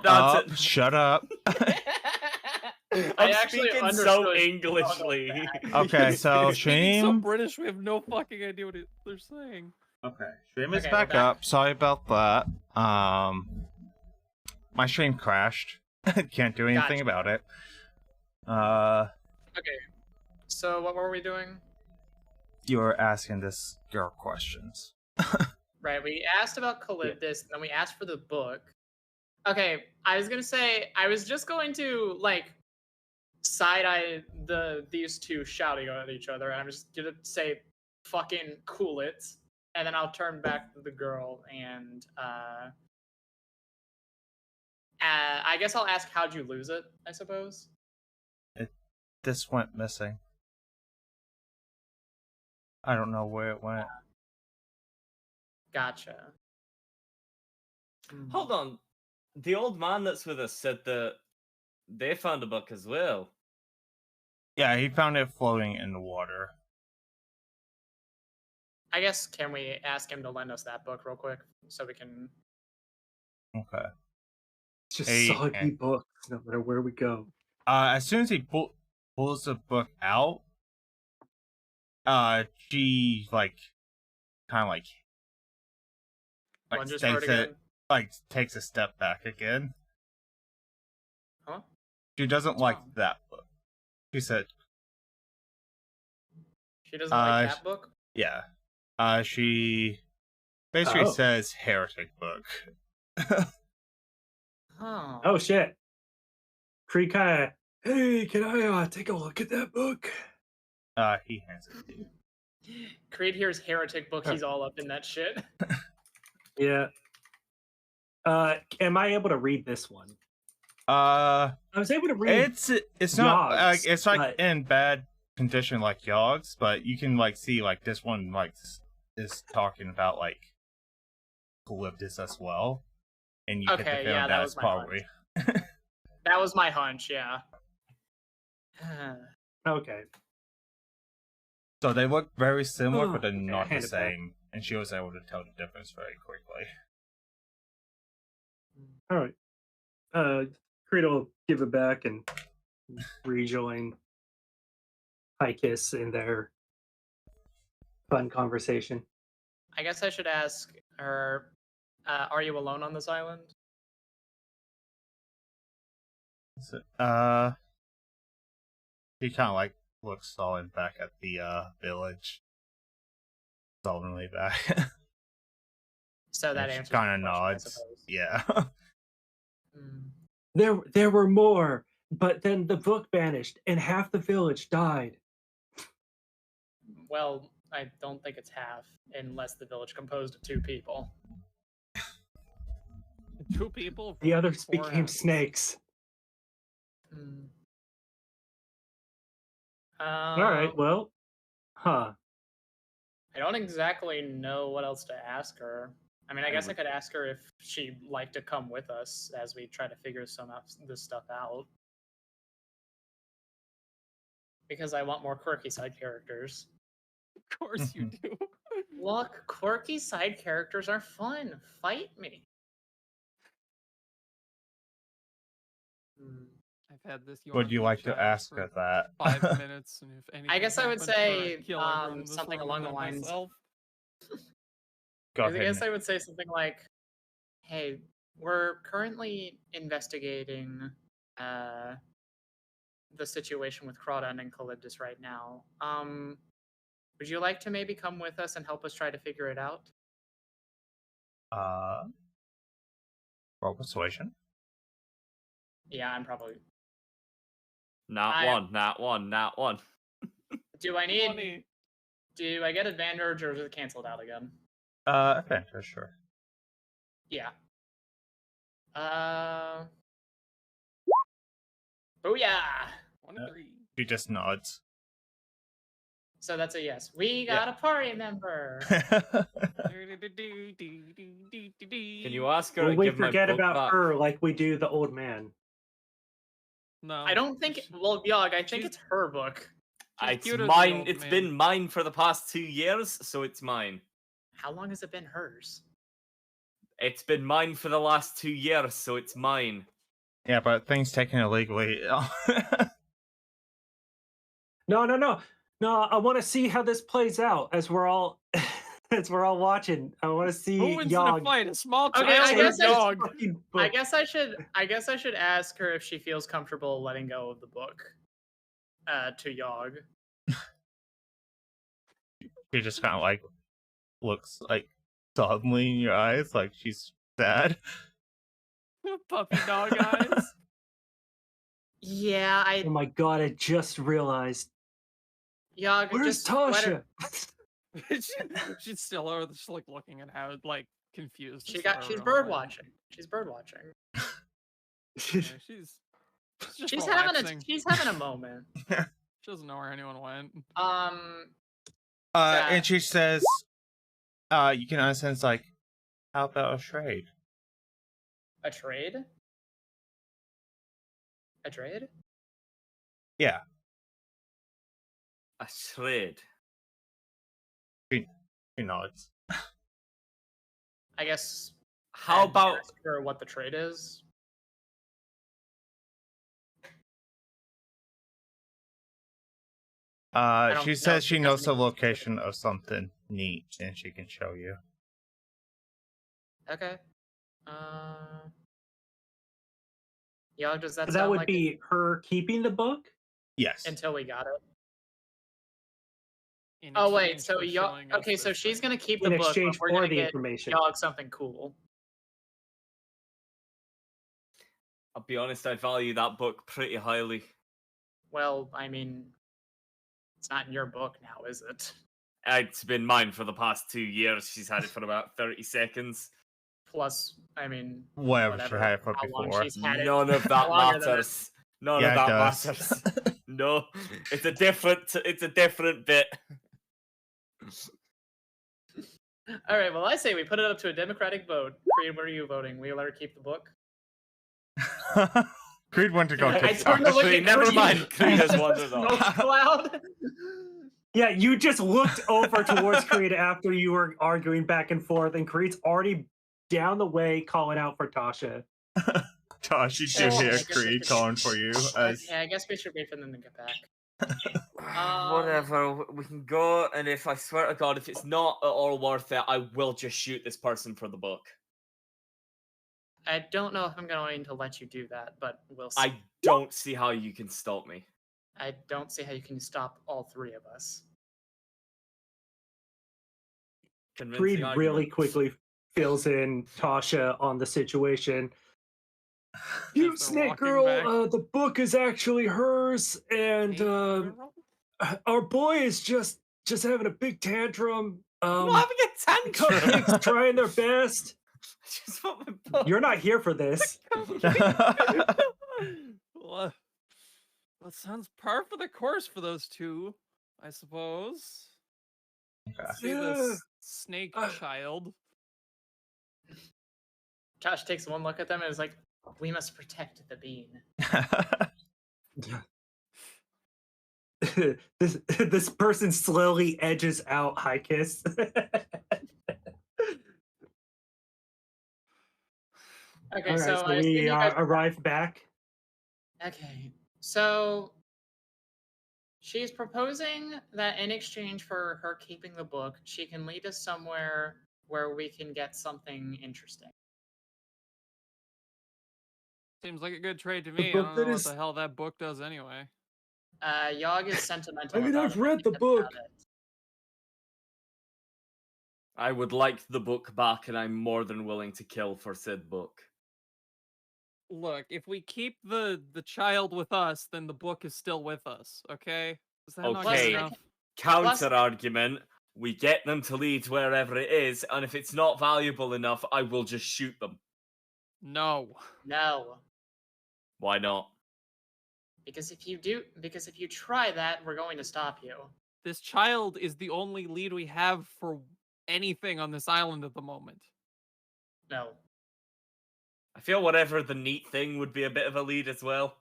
That's it. Shut up. I'm speaking so Englishly. Okay, so Speaking so Shame. British, we have no fucking idea what they're saying. Okay, Shame is Okay, back we're back. up. Sorry about that. My stream crashed. Can't do anything Gotcha. about it. Okay. So what were we doing? You were asking this girl questions. Right, we asked about Calyptus, and then we asked for the book. Okay, I was gonna say I was just going to like side-eye these two shouting at each other, and I'm just gonna say fucking cool it, and then I'll turn back to the girl and I guess I'll ask how'd you lose it, I suppose. This went missing. I don't know where it went. Gotcha. Hold on. The old man that's with us said that they found a book as well. Yeah, he found it floating in the water. I guess can we ask him to lend us that book real quick so we can? Okay. It's just Hey, soggy and- books, no matter where we go. As soon as he pulls the book out, she like kind of Lunges for it again. takes a step back again. Huh? She doesn't like that book. She said, She doesn't like that book? yeah. She basically says heretic book. Oh. Oh shit. Creed kinda, hey, can I take a look at that book? He hands it to you. Creed hears heretic book, he's all up in that shit. Yeah. Am I able to read this one? I was able to read. It's not Yogg's, it's like but- in bad condition like Yogg's, but you can like see like this one like is talking about like Calyptus as well, and you get the Okay, feeling yeah, that was that's my probably That was my hunch, yeah. Okay. so they look very similar, but they're Okay, not the hand it back. same, and she was able to tell the difference very quickly. All right. Creed will give it back and rejoin Kiss in their fun conversation. I guess I should ask her, are you alone on this island? So, he kind of like looks solid back at the village, solemnly back. So that And she answers kind of the question, I nods. suppose. Yeah. There were more, but then the book vanished and half the village died. Well, I don't think it's half, unless the village composed of 2 people. 2 people? The others 4 became houses. snakes. All Um, right, well, huh. I don't exactly know what else to ask her. I mean, I guess I could ask her if she'd like to come with us as we try to figure this stuff out. Because I want more quirky side characters. Of course you do. Look, quirky side characters are fun. Fight me. I've had this. Would you like to ask her that? 5 minutes, and if anything I guess I would happened, say kill everyone in this something room along the and lines. myself. Go I ahead. guess I would say something like, "Hey, we're currently investigating the situation with Crawdon and Calyptus right now. Would you like to maybe come with us and help us try to figure it out?" Roll persuasion. Yeah, I'm probably. Not one. Do I need? Funny. Do I get advantage or is it canceled out again? Adventure, sure. Yeah. Booyah! 23. She just nods. So that's a yes. We got a party member. Can you ask her Will to we give my forget book about back? her like we do the old man? No. I don't think. Well, Yogg, I think it's her book. It's cute as the mine. old It's man. been mine for the past 2 years, so it's mine. How long has it been hers? It's been mine for the last 2 years, so it's mine. Yeah, but things taken illegally. No, no, no, no. I want to see how this plays out as we're all as we're all watching. I want to see Who wins in a Yogg. fight? A small Okay, child I or guess a I- dog? fucking I book. guess I should ask her if she feels comfortable letting go of the book. To Yogg. She just kind of like looks like solemnly in your eyes, like she's sad. Puppy dog eyes. Yeah, Oh my god! I just realized. Yogg, Where's just let her- Tasha? She's still over, just like looking at how like confused. She's Sarah bird is. watching. She's bird watching. Yeah, she's just She's relaxing. having a moment. She doesn't know where anyone went. And she says, you can understand, it's like, how about a trade? A trade? A trade? Yeah. A trade. She nods. I guess. How I'd about ask her what the trade is? don't She know says if she she knows has the any- location of something neat, and she can show you. Okay. Yogg, does that That sound would like be her keeping the book. Yes. until we got it? In Oh wait, exchange so for Yogg. showing us Okay, so this she's thing. gonna keep the In book, exchange but we're for gonna the get information. Yogg something cool. I'll be honest, I value that book pretty highly. Well, I mean, it's not in your book now, is it? It's been mine for the past 2 years. She's had it for about 30 seconds. Plus, I mean, Whatever she whatever, had it for how long before. she's had it. None of that longer than matters. None Yeah, of it that does. matters. No, it's a different bit. All right, well, I say we put it up to a democratic vote. Creed, what are you voting? We let her keep the book? Creed went to go I kick turned to look Actually, at never Creed. mind. Creed has wandered Smoke off. cloud. Yeah, you just looked over towards Creed after you were arguing back and forth, and Creed's already down the way calling out for Tasha. Gosh, you do Oh, I hear guess Creed it's- calling for you. As Yeah, I guess we should wait for them to get back. Whatever, we can go, and if I swear to God, if it's not at all worth it, I will just shoot this person for the book. I don't know if I'm going to let you do that, but we'll see. I don't see how you can stop me. I don't see how you can stop all three of us. Convincing Creed really argument. quickly fills in Tasha on the situation. You As they're snake walking girl, back. the book is actually hers, and our boy is just having a big tantrum. I'm not having a tantrum. Cupcake's trying their best. I just want my book. You're not here for this. Well, that sounds par for the course for those two, I suppose. See Yeah. this snake Uh, child. Josh takes one look at them and is like, "We must protect the bean." this person slowly edges out high kiss. Okay, All right, so so I assume we you guys. arrive back. Okay, so she's proposing that in exchange for her keeping the book, she can lead us somewhere where we can get something interesting. Seems like a good trade to The me. I book don't that know what is- the hell that book does anyway. Yogg is sentimental. I mean, about I've it. read the Think book. about it. I would like the book back, and I'm more than willing to kill for said book. Look, if we keep the child with us, then the book is still with us. Okay? Is that not good Okay. enough? Counter argument: we get them to lead wherever it is, and if it's not valuable enough, I will just shoot them. No. No, Why not? because if you try that, we're going to stop you. This child is the only lead we have for anything on this island at the moment. No. I feel whatever the neat thing would be a bit of a lead as well.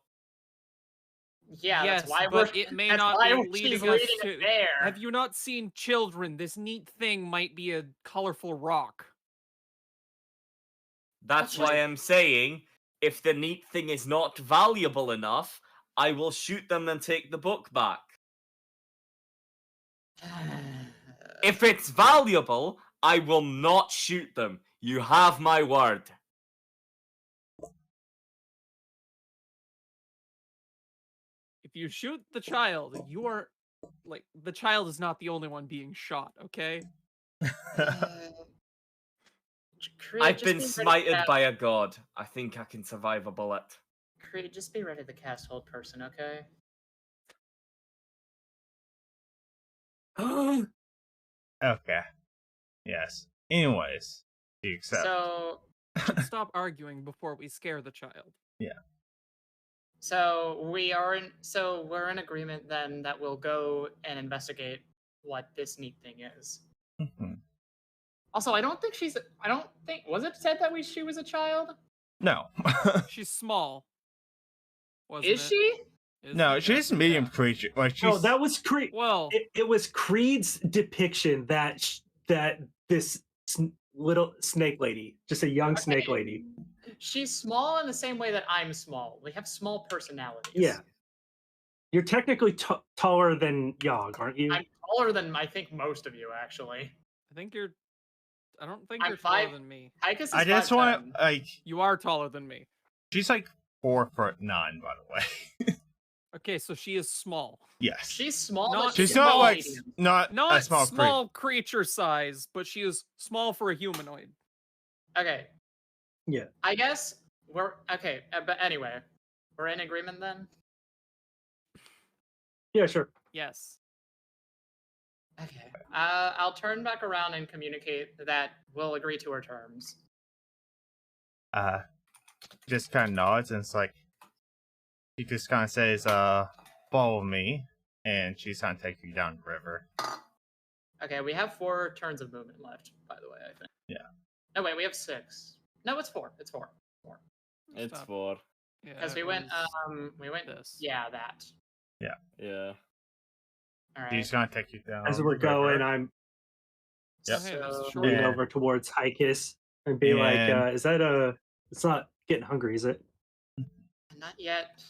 Yeah, yes, that's why but we're. it may that's not why be she's leading us leading to. it there. Have you not seen children? This neat thing might be a colorful rock. That's That's why right. I'm saying, if the neat thing is not valuable enough, I will shoot them and take the book back. If it's valuable, I will not shoot them. You have my word. If you shoot the child, you are like the child is not the only one being shot. Okay. Creed, I've just been be ready to smited cast- by a god. I think I can survive a bullet. Creed, just be ready to cast Hold Person, okay? Okay. Yes. Anyways, you accept. So, Should stop arguing before we scare the child. we're in agreement then that we'll go and investigate what this neat thing is. Mhm. Also, I don't think was it said that she was a child? No. She's small. Wasn't Is it? she? Is No, it? she's a medium Yeah. creature. Like she's No, that was Creed. Well, It was Creed's depiction that this little snake lady, just a young snake Okay. lady. She's small in the same way that I'm small. We have small personalities. Yeah. You're technically taller than Yogg, aren't you? I'm taller than I think most of you actually. I don't think I'm you're taller 5 than me. Tychus is I just 5'10". want like You are taller than me. she's like 4'9", by the way. Okay, so she is small. Yes. She's small, Not but She's she's not small. like medium. not Not a small, small creature size, but she is small for a humanoid. Okay. Yeah. I guess we're okay, but anyway, we're in agreement then. Yeah, sure. Yes. Okay. I'll turn back around and communicate that we'll agree to her terms. Just kind of nods and it's like he just kind of says, "Follow me," and she's gonna take you down the river. Okay, we have 4 turns of movement left, by the way, I think. Yeah. No, wait, we have 6. No, it's 4. It's 4. It's Stop. 4. Yeah, Because it was we went this. yeah, that. Yeah. All right. She's gonna take you down. As the we're going, river. I'm Yep. Oh, hey, there's a So- short- lean Yeah. over towards Hikis and be like, And- "Is that a? It's not getting hungry, is it?" Not yet.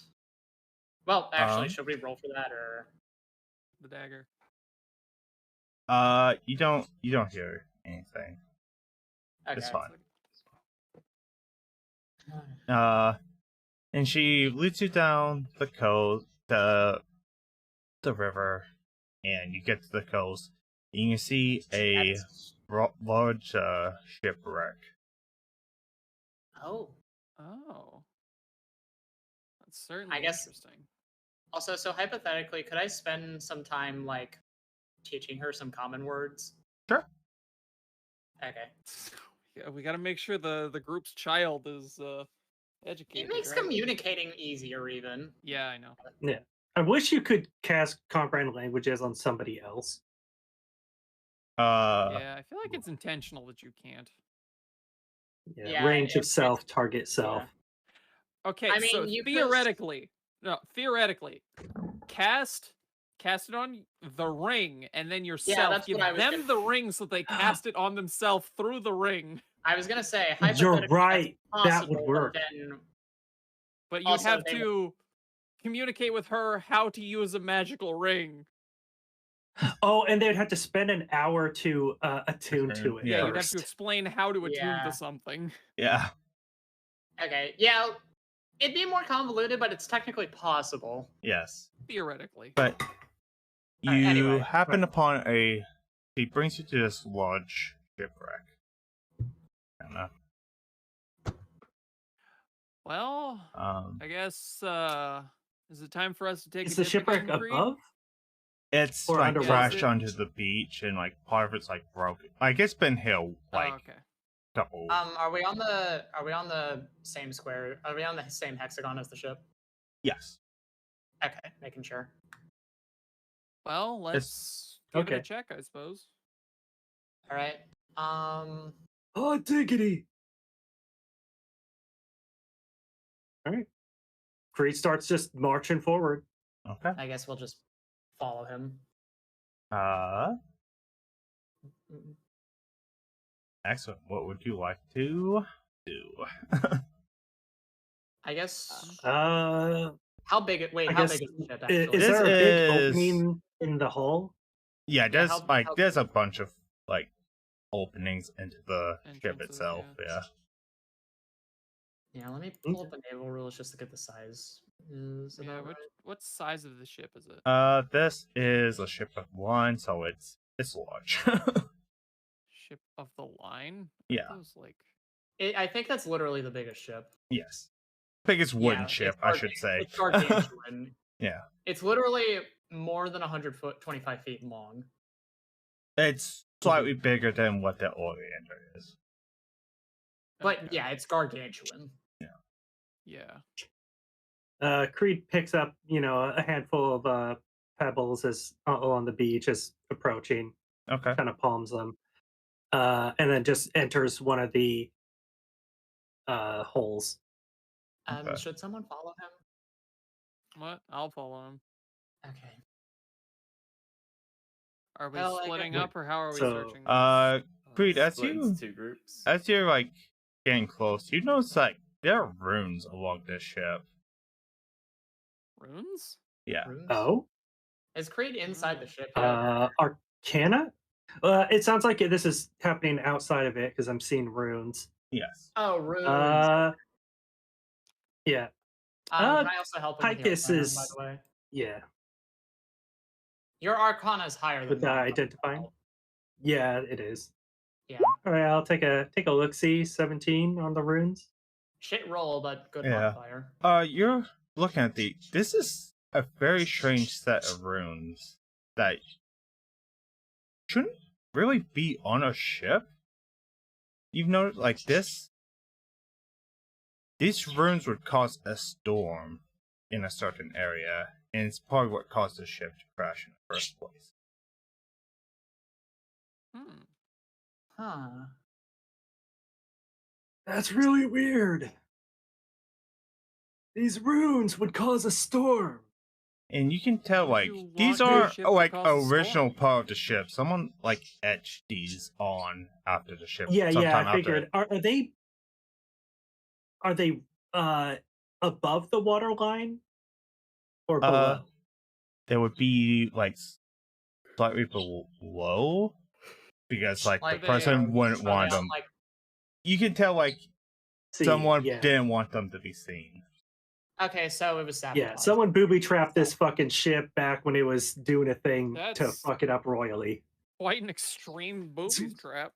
Well, actually, Um, should we roll for that or? the dagger. You don't hear anything. Okay. It's fine. And she leads you down the coast, the river, and you get to the coast. And you can see a That's- large shipwreck. Oh. Oh. That's certainly guess- interesting. Also, so hypothetically, could I spend some time like teaching her some common words? Sure. Okay. Yeah, we got to make sure the group's child is It educated. makes right? communicating easier, even. Yeah, I know. I wish you could cast comprehend languages on somebody else. Yeah, I feel like it's intentional that you can't. Yeah, Range of it's- self, target self. Okay, I mean, so you could- theoretically, cast it on the ring, and then yourself. that's Give what I was them gonna- the ring so they cast it on themselves through the ring. I was gonna say, You're hypothetically, that's right. That would possible, but work. Then But you Also, have they to communicate with her how to use a magical ring. Oh, and they'd have to spend an hour to attune to it. Yeah, Yeah, you'd have first. to explain how to attune Yeah. to something. Yeah. okay, yeah, it'd be more convoluted, but it's technically possible. Yes. Theoretically. But you Alright, anyway, happen upon he brings you to this large shipwreck. Kinda. Well, I guess is it time for us to take Is a the dip shipwreck again, Creed? above? It's Or like underwater? crashed onto the beach and like part of it's like broken. Like it's been hit like Oh, okay. couple. Are we on the same square? Are we on the same hexagon as the ship? Yes. Okay, making sure. Well, let's give it a okay. check, I suppose. All right. Oh, diggity! All right. Creed starts just marching forward. Okay. I guess we'll just follow him. Excellent. What would you like to do? I guess. Uh, How big? Wait, I how guess big is the ship? is Actually, This there a big is- opening in the hull? Yeah, Yeah, there's how- there's a bunch of like openings into the ship Entrances, itself. yeah. Yeah. yeah. Let me pull up the naval rules just to get the size. Is Yeah, about right? what size of the ship is it? This is a ship of one, so it's large. Ship of the line? Yeah. Those like I think that's literally the biggest ship. Yes. Biggest wooden Yeah, ship, it's I should say. It's gargantuan. Yeah. It's literally more than 100 foot, 25 feet long. It's slightly bigger than what the Orienter is. But okay. yeah, it's gargantuan. Yeah. Creed picks up, a handful of pebbles as along the beach as approaching, Okay. kind of palms them, and then just enters one of the holes. Okay. Should someone follow him? What? I'll follow him. Okay. Are we Well, I splitting got- up or how are we So, searching? Creed, as Split into you 2 groups. as you're like getting close, you notice like there are runes along this ship. Runes? Yeah. Runes? Oh, Is Creed inside the ship? yet? Arcana? It sounds like this is happening outside of it because I'm seeing runes. Yes. Oh, runes. Yeah, Can I also help him with the Picus Arcana, by is- the way? yeah. Your Arcana is higher than With mine. identifying? Yeah, it is. Yeah. All right, I'll take a look. See, 17 on the runes. Shit roll, but good Yeah. modifier. You're looking at this is a very strange set of runes that shouldn't really be on a ship. You've noticed like these runes would cause a storm in a certain area, and it's part of what caused the ship to crash in the first place. Hmm. Huh. That's really weird. These runes would cause a storm. And you can tell Would like you these want your aren't ship to like cause a original storm? part of the ship. Someone like etched these on after the ship. Yeah, sometime I after figured. Are they above the water line or below? They would be like slightly below because like Like the they person are- wouldn't so they want don't, them. Like, You can tell like See, someone yeah. didn't want them to be seen. okay, so it was sabotage. Yeah, someone booby trapped this fucking ship back when it was doing a thing to That's- fuck it up royally. Quite an extreme booby trap.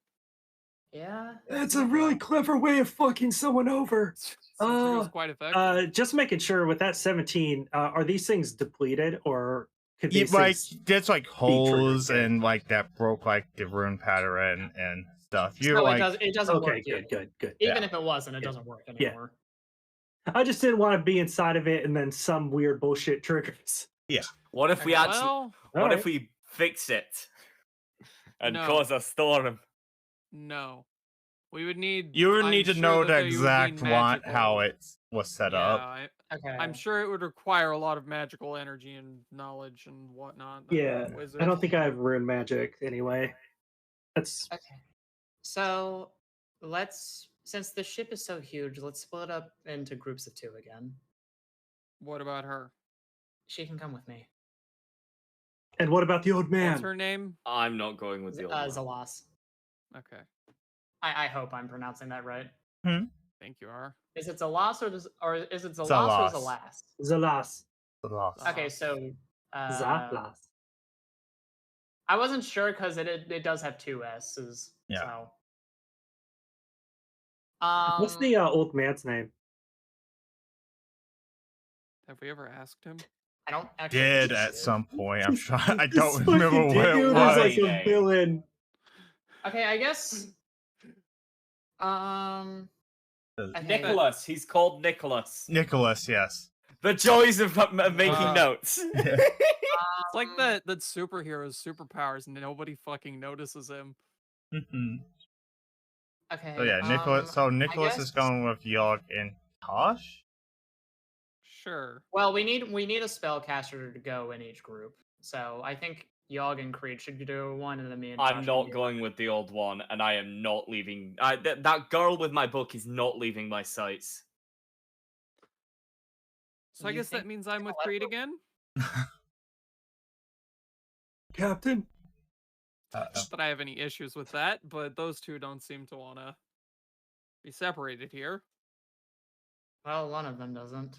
Yeah. That's a really clever way of fucking someone over. Seems like it was quite effective. Just making sure with that 17, are these things depleted or could Yeah, these like things? there's like triggered, holes yeah. and like that broke like the rune pattern and stuff. You're So like it doesn't Okay, work. yet. good. Even Yeah. if it wasn't, it Yeah. doesn't work Yeah. anymore. I just didn't want to be inside of it and then some weird bullshit triggers. What if we Okay, actually? Well, What Alright. if we fix it and No. cause a storm? no. We would need. you would I'm need to sure know that the they would be exact want how magical. it was set Yeah, up. Okay. I'm sure it would require a lot of magical energy and knowledge and whatnot. that Yeah, wizard- I don't think I have rune magic anyway. That's Okay. So since the ship is so huge, let's split up into groups of 2 again. What about her? She can come with me. and what about the old What's man? her name? I'm not going with the old one. Zalas. Okay, I hope I'm pronouncing that right. think you are. Is it Zalas or is it Zalas Zalas. or Zalas? Zalas. The loss. Okay, so Zalas. I wasn't sure because it does have 2 S's. Yeah. So. What's the old man's name? Have we ever asked him? I don't actually Did think at it is. some point. I'm trying. I This don't fucking remember what it dude was. is like a Name. villain. Okay, I guess. Okay. Nicholas. He's called Nicholas. Nicholas, yes. The joys of making notes. It's like that superhero's superpowers and nobody fucking notices him. Mhm. Okay. So yeah, Nicholas. So Nicholas is guess- going with Yogg and Tosh. Sure. Well, we need a spellcaster to go in each group. So I think Yog and Creed should do one, and then me and I'm Josh not can do going with the old one, and I am not leaving. That girl with my book is not leaving my sights. So I You guess that think means we're I'm gonna with let Creed her- again. Captain. Uh-oh. Not that I have any issues with that, but those two don't seem to want to be separated here. Well, one of them doesn't.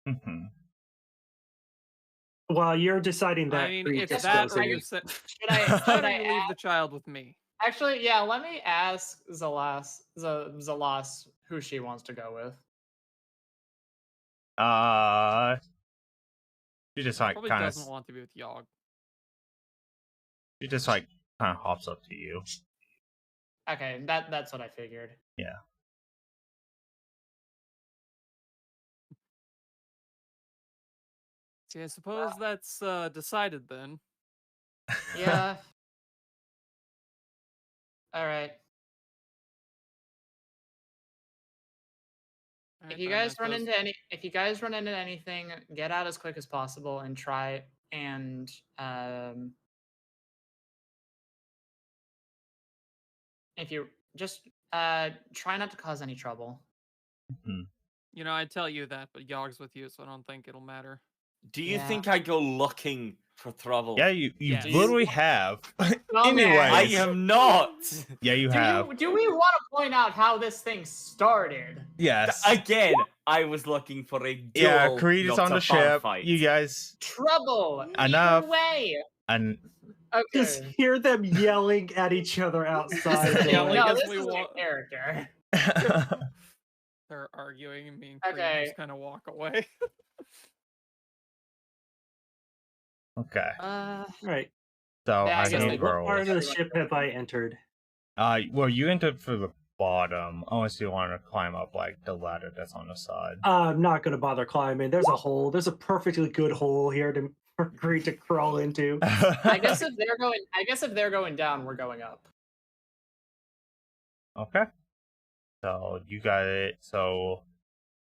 Mhm. While you're deciding that, I mean, Creed it's just that goes or in. you said. Should I? Why Should don't I you leave the child with me? actually? Yeah. Let me ask Zalas who she wants to go with. She just like Probably kind doesn't of, want to be with Yogg. she just like kind of hops up to you. Okay, that's what I figured. Yeah. See, I suppose that's decided then. Yeah. All right. Alright If you then, I guys run suppose- into anything, get out as quick as possible and try and if you just try not to cause any trouble. Mhm. You know, I tell you that, but Yogg's with you, so I don't think it'll matter. Do you Yeah. think I go looking for trouble? Yeah, you Yes. literally have. Well, Anyways, I have not. yeah, you have. Do we want to point out how this thing started? Yes. Again, I was looking for a duel. Yeah, Creed is not on a the ship. fight. You guys, Trouble. Enough. Either way. and Just Okay. hear them yelling at each other outside. Yeah, going, like, No, as this we is wa- a character. They're arguing, and me and Creed Okay. just kind of walk away. okay. Right. So Yeah, I I guess So they need what rolls. part of the ship have I entered? Well, you entered for the bottom, unless you want to climb up like the ladder that's on the side. I'm not going to bother climbing. There's a hole. There's a perfectly good hole here to for Creed to crawl into. I guess if they're going down, we're going up. Okay. So you got it. So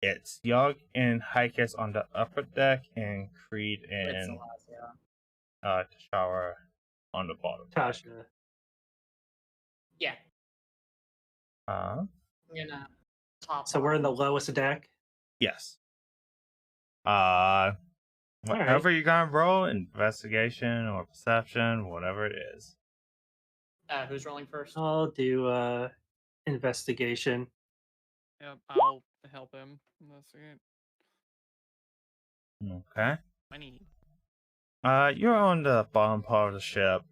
it's Yogg and Hikes on the upper deck, and Creed It's the and last, yeah. Tashawa on the bottom deck. Tasha. Yeah. Uh, I'm gonna top. So we're in the lowest deck. yes. right. Whatever you're gonna roll, investigation or perception, whatever it is. Who's rolling first? I'll do investigation. Yep, I'll help him investigate. Okay. Money. You're on the bottom part of the ship.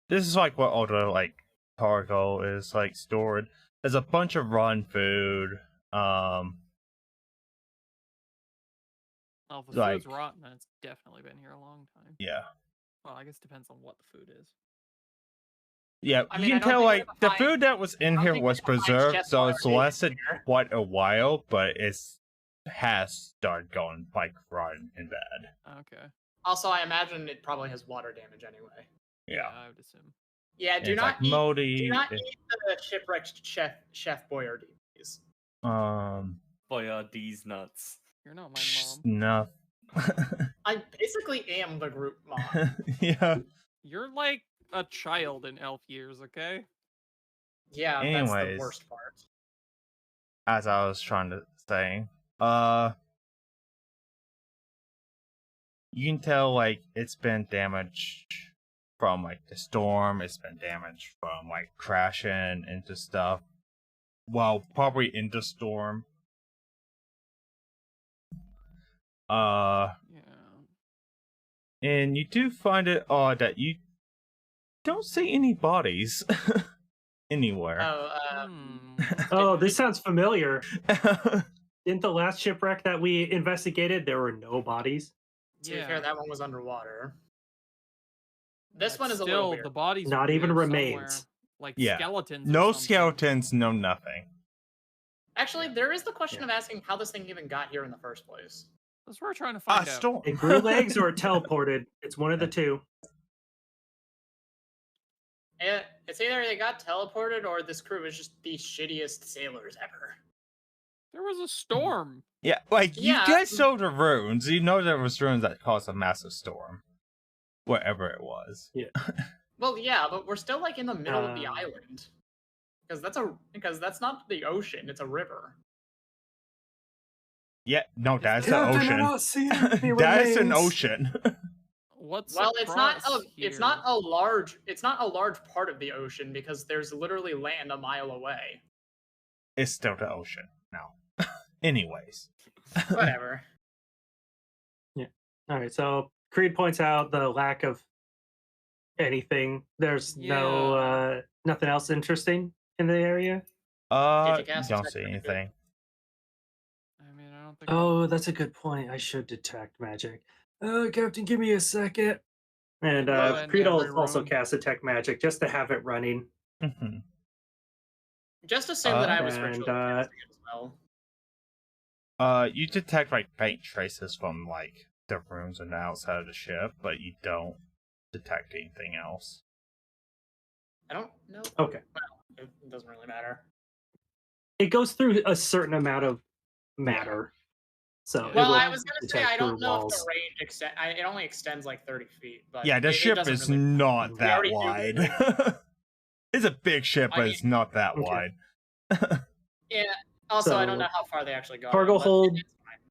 This is like what all the like cargo is like stored. There's a bunch of rotten food. Well, if the Like- food's rotten, then it's definitely been here a long time. Yeah. Well, I guess it depends on what the food is. Yeah, I you mean, I can don't tell think like we're the gonna food that was in I don't here think was we're gonna find preserved, chef so it's water lasted here. quite a while, but has started going like rotten and bad. Okay. Also, I imagine it probably has water damage anyway. Yeah. I would assume. Yeah, And do it's not like moldy. do not eat the shipwrecked Chef Boyardee, please. Boy, are these nuts. You're not my mom. Enough. I basically am the group mom. Yeah. You're like a child in elf years, okay? Yeah, that's Anyways. the worst part. As I was trying to say, you can tell like it's been damaged from like the storm. It's been damaged from like crashing into stuff. Well, probably in the storm. Yeah. And you do find it odd that you don't see any bodies anywhere. Oh, this sounds familiar. Didn't the last shipwreck that we investigated, there were no bodies? To be fair, that one was underwater. This But one is a still, little weird. the bodies Not were even here remains. somewhere. Like Yeah. skeletons. or No something. skeletons, no nothing. Actually, there is the question of asking how this thing even got here in the first place. That's what we're trying to find out. Storm. It grew legs or it teleported. It's one of the two. It's either they got teleported or this crew is just the shittiest sailors ever. There was a storm. Yeah, like you Yeah. guys saw the runes. You know there was runes that caused a massive storm, wherever it was. Well, yeah, but we're still like in the middle of the Uh, island. Because that's not the ocean, it's a river. Yeah, no, that's the Captain, I ocean. don't see any That's an remains. ocean. What's Well, it's not across it's here? not a large part of the ocean because there's literally land a mile away. It's still the ocean now. Anyways. Whatever. All right, so Creed points out the lack of anything. There's no nothing else interesting in the area. Did you You cast don't detect see magic? anything. I mean, I don't think. Oh, that's a good point. I should detect magic. Captain, give me a second. And Well, then, Creed yeah, will every also room. cast detect magic just to have it running. Mhm. Just assume that I was And, ritually casting it as well. You detect like faint traces from like the rooms on the outside of the ship, but you don't detect anything else. I don't know. Okay. Well, it doesn't really matter. It goes through a certain amount of matter. So Well, it will I was gonna say detect I don't through know if walls. the range it only extends like 30 feet, but Yeah, the it ship doesn't is really. not We that already do wide. it. It's a big ship, I but mean- it's not that Okay. wide. Yeah. Also, I don't So, know how far they actually got. cargo it, but hold.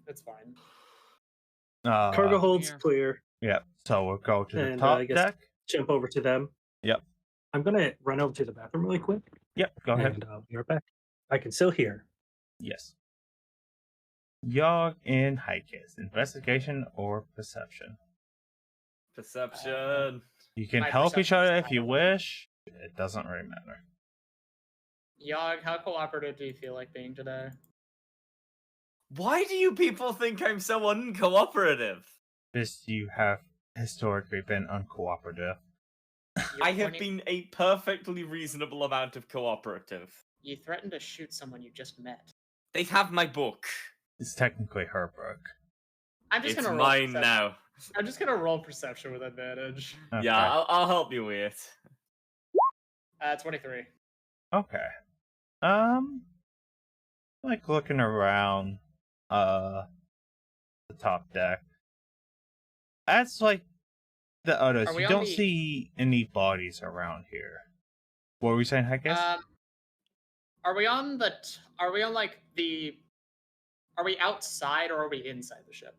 It's fine. Cargo holds Here. clear. Yeah, so we'll go to the And, top I guess- deck. Jump over to them. Yep. I'm gonna run over to the bathroom really quick. Yep, go ahead. And I'll be right back. I can still hear. Yes. Yog in Hikis. Investigation or perception? Perception. You can My help each perception is other if you higher. wish. It doesn't really matter. Yog, how cooperative do you feel like being today? Why do you people think I'm so uncooperative? Because you have historically been uncooperative. You're I have pointing- been a perfectly reasonable amount of cooperative. You threatened to shoot someone you just met. They have my book. It's technically her book. I'm just It's gonna roll mine perception. now. I'm just gonna roll perception with advantage. Okay. Yeah, I'll help you with it. 23. Okay. Like looking around, the top deck. That's like the others. Are we You on don't the- see any bodies around here. What were we saying, I guess? Are we on the? Are we on like the? Are we outside or are we inside the ship?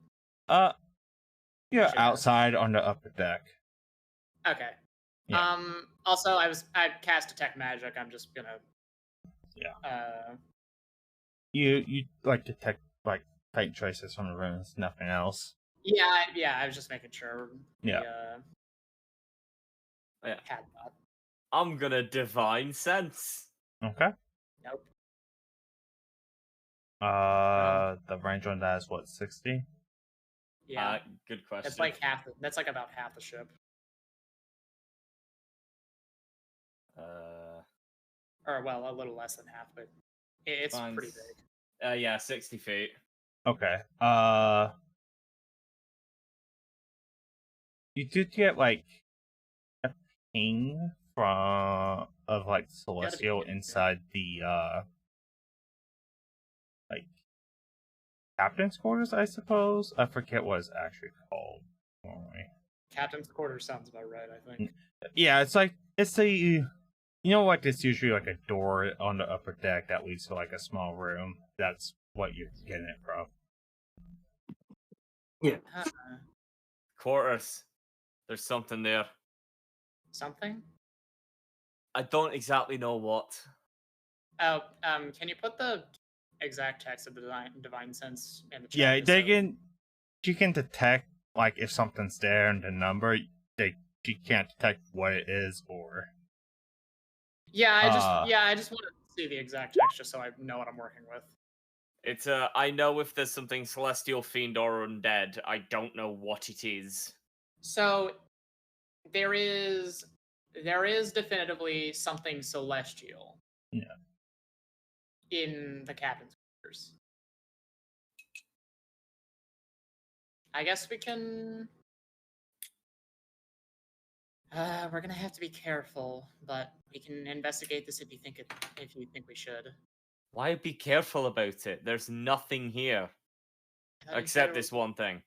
You're Sure. outside on the upper deck. Okay. Yeah. Also, I cast detect magic. I'm just gonna. Yeah. You like detect like faint traces from the ruins, nothing else. Yeah. I was just making sure. Yeah. Yeah. Had that. I'm gonna divine sense. Okay. Nope. The range on that is what, 60? Yeah. Good question. That's like half. That's like about half the ship. Or well, a little less than half, but it's Fine. pretty big. Yeah, 60 feet. Okay. You did get like a ping from of like celestial kidding me. inside the like captain's quarters, I suppose. I forget what it's actually called. Captain's quarters sounds about right, I think. Yeah, it's like it's a you know like it's usually like a door on the upper deck that leads to like a small room. That's what you're getting it from. Quarters. There's something there. Something? I don't exactly know what. Oh, can you put the exact text of the divine sense in the chat? Yeah, just they so- can. You can detect like if something's there and the number. You can't detect what it is or. Yeah, I just want to see the exact text just so I know what I'm working with. It's I know if there's something celestial, fiend, or undead. I don't know what it is. So there is definitively something celestial. Yeah. In the captain's quarters. I guess we can. We're gonna have to be careful, but we can investigate this if you think we should. Why be careful about it? There's nothing here except this one thing.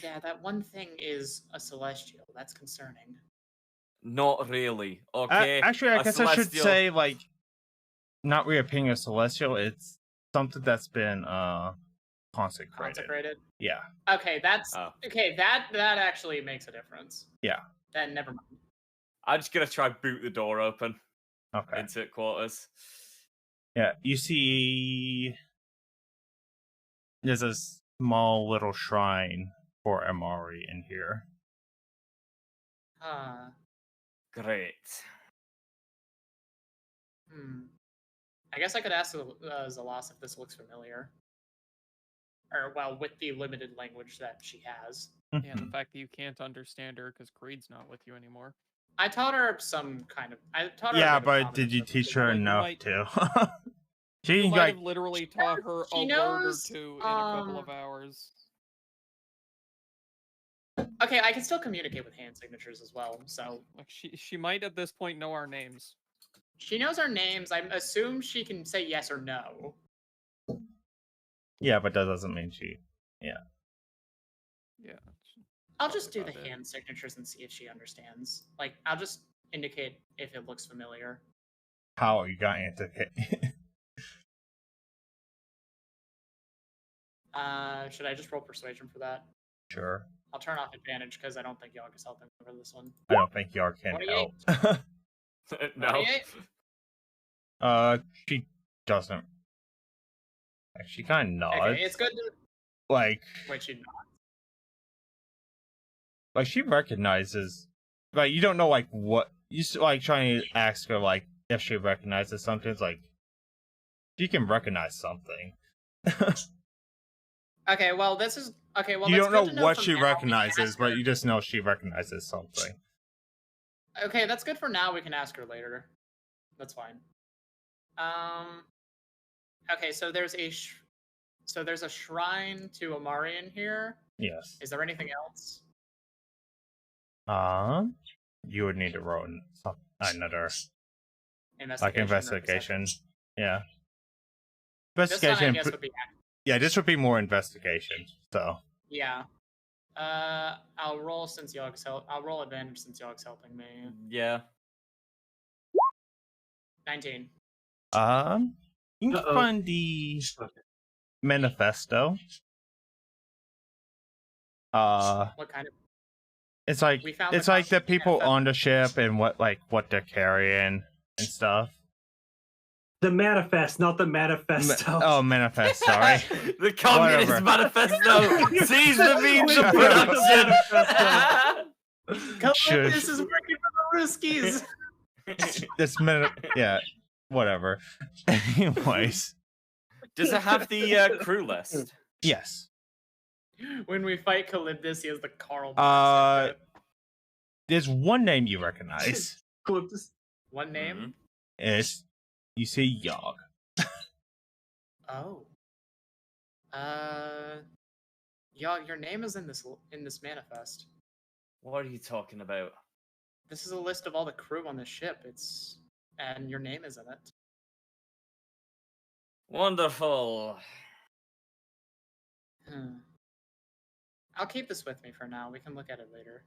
Yeah, that one thing is a celestial. That's concerning. Not really. Okay. Actually, I a guess I should celestial- say, like, not reappearing a celestial. It's something that's been consecrated. Consecrated. Yeah. Okay, that's Oh. okay. That actually makes a difference. Yeah. Then never mind. I'm just gonna try boot the door open Okay. into quarters. Yeah. You see, there's a small little shrine for Amari in here. Great. I guess I could ask Zalas if this looks familiar. Or, well, with the limited language that she has. Yeah, the fact that you can't understand her because Creed's not with you anymore. I taught her some kind of. I taught her. a Yeah, bit of but common did you sense. teach her Well, you enough might- to? She You can, might like, have literally taught her she a word or knows, two in a couple of hours. Okay, I can still communicate with hand signatures as well. So Like she might at this point know our names. she knows our names. I assume she can say yes or no. yeah, but that doesn't mean she. Yeah. I'll just do Probably the about it. hand signatures and see if she understands. Like, I'll just indicate if it looks familiar. How you got into it? Should I just roll persuasion for that? Sure. I'll turn off advantage because I don't think Yog is helping for this one. I don't think Yar can 28. help. No. 28? She doesn't. Like, she kind of nods. Okay, it's good to. Like, Wait, she not. like she recognizes. Like, you don't know, like, what you like trying to ask her, like, if she recognizes something. It's like she can recognize something. Okay, well, this is okay. Well, You that's don't know good to what for she now. We can recognizes, ask but her. you just know she recognizes something. Okay, that's good for now. We can ask her later. That's fine. Okay, so there's a shrine to Amari in here. Yes. Is there anything else? You would need to roll another Investigation. like or investigation. perception? Yeah. This one, I Investigation. guess, would be Yeah, this would be more investigation. So yeah. I'll roll since Yog's I'll roll advantage since Yog's helping me. Yeah. 19. you can Uh-oh. find the Okay. manifesto. What kind of? It's like We found the it's like the people manifesto. on the ship and what they're carrying and stuff. The manifest, not the manifesto. Oh, manifest. Sorry. The Communist Whatever. Manifesto sees the means of Shut production. Come Shush. on, this is working for the Ruskies. This yeah, whatever. Anyways, Does it have the crew list? yes. When we fight Calyptus, he has the Karl. There's one name you recognize. One name. Is you see Yog. Oh. Yog, your name is in this manifest. What are you talking about? This is a list of all the crew on the ship. And your name is in it. Wonderful. I'll keep this with me for now. We can look at it later.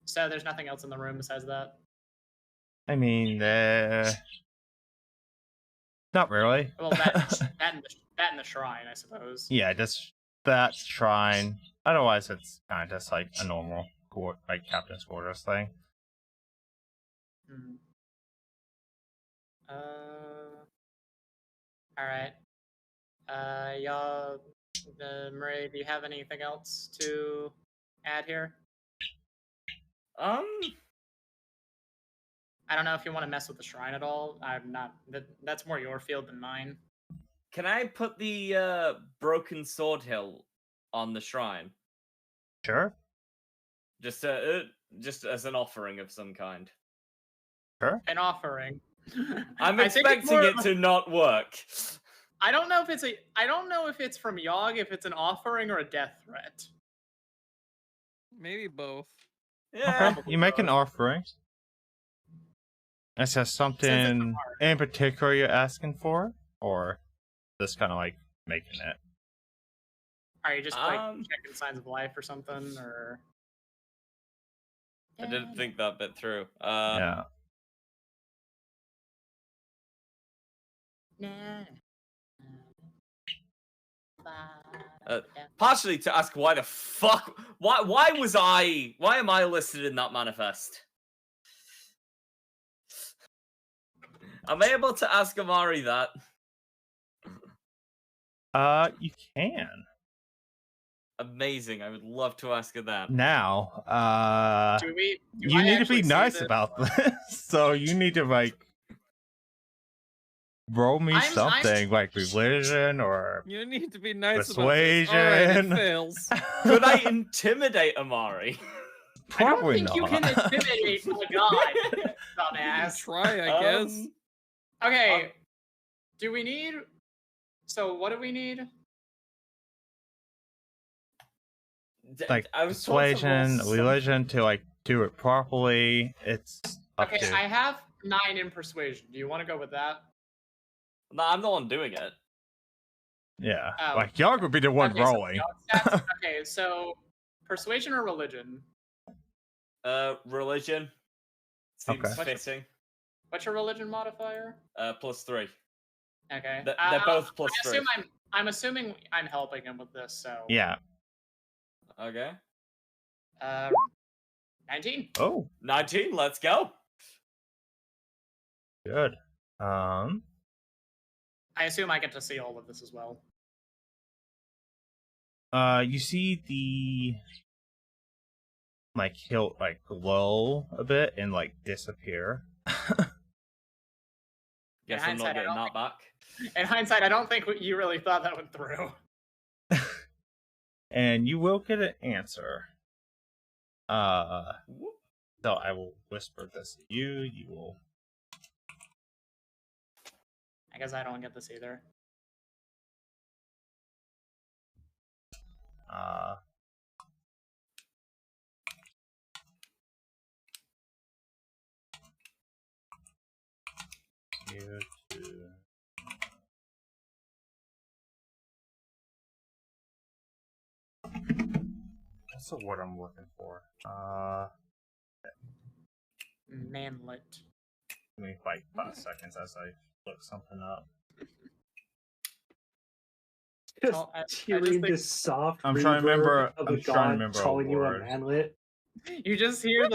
So there's nothing else in the room besides that. I mean, not really. Well, that and the shrine, I suppose. Yeah, just that shrine. Otherwise, it's kind of just like a normal like captain's quarters thing. All right. Y'all, Murray, do you have anything else to add here? I don't know if you want to mess with the shrine at all. I'm not. That's more your field than mine. Can I put the broken sword hill on the shrine? Sure. Just as an offering of some kind. Sure. An offering. I'm I think it's expecting more it of to not work. I don't know if it's I don't know if it's from Yog, if it's an offering or a death threat. Maybe both. Yeah. Okay, you make an offering. Is there something in particular you're asking for? Or just kind of like making it? Are you just like Um, checking signs of life or something, or? I didn't think that bit through. Yeah. Partially to ask why the fuck, why am I listed in that manifest? Am I able to ask Amari that? You can. Amazing. I would love to ask her that. Now, Do you I need to be actually see nice this, about or- this. So you need to like roll me I'm- something like religion or You need to be nice about this. All right, it persuasion. fails. Could I intimidate Amari? Probably I don't think you not. can intimidate my god, dumbass. Try, I guess. Okay. Do we need? So what do we need? Like I was told to roll persuasion, some- religion to like do it properly. It's up Okay, to. I have 9 in persuasion. Do you want to go with that? No, I'm the one doing it. Yeah, Oh. like Yog would be the one Okay, so rolling. okay, so persuasion or religion? Religion seems Okay. fitting. What's your religion modifier? +3. Okay. They're both +3. I'm assuming I'm helping him with this, so Yeah. Okay. 19. Oh, 19. Let's go. good. I assume I get to see all of this as well. You see the like he'll like glow a bit and like disappear. Guess In I'm not hindsight, I getting don't that back. In hindsight, I don't think you really thought that went through. And you will get an answer. So I will whisper this to you. You will. I guess I don't get this either. You to... What's the word I'm looking for? Manlet. Give me like 5 seconds as I look something up. Just Well, I just hearing think- this soft I'm trying to remember- reverb of I'm a trying to god remember a calling you a word. manlet. You just hear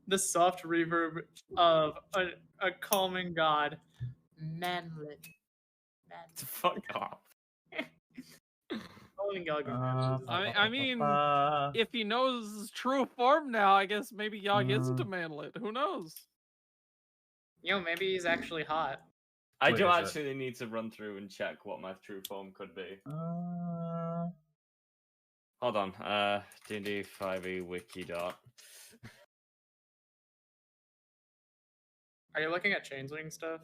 the soft reverb of a calming god. Manlet. Fuck off. Calling god. I mean, if he knows his true form now, I guess maybe Yog isn't a manlet. Who knows? Maybe he's actually hot. I Wait, do is it- actually need to run through and check what my true form could be. Hold on. D&D 5e wiki dot. Are you looking at changeling stuff?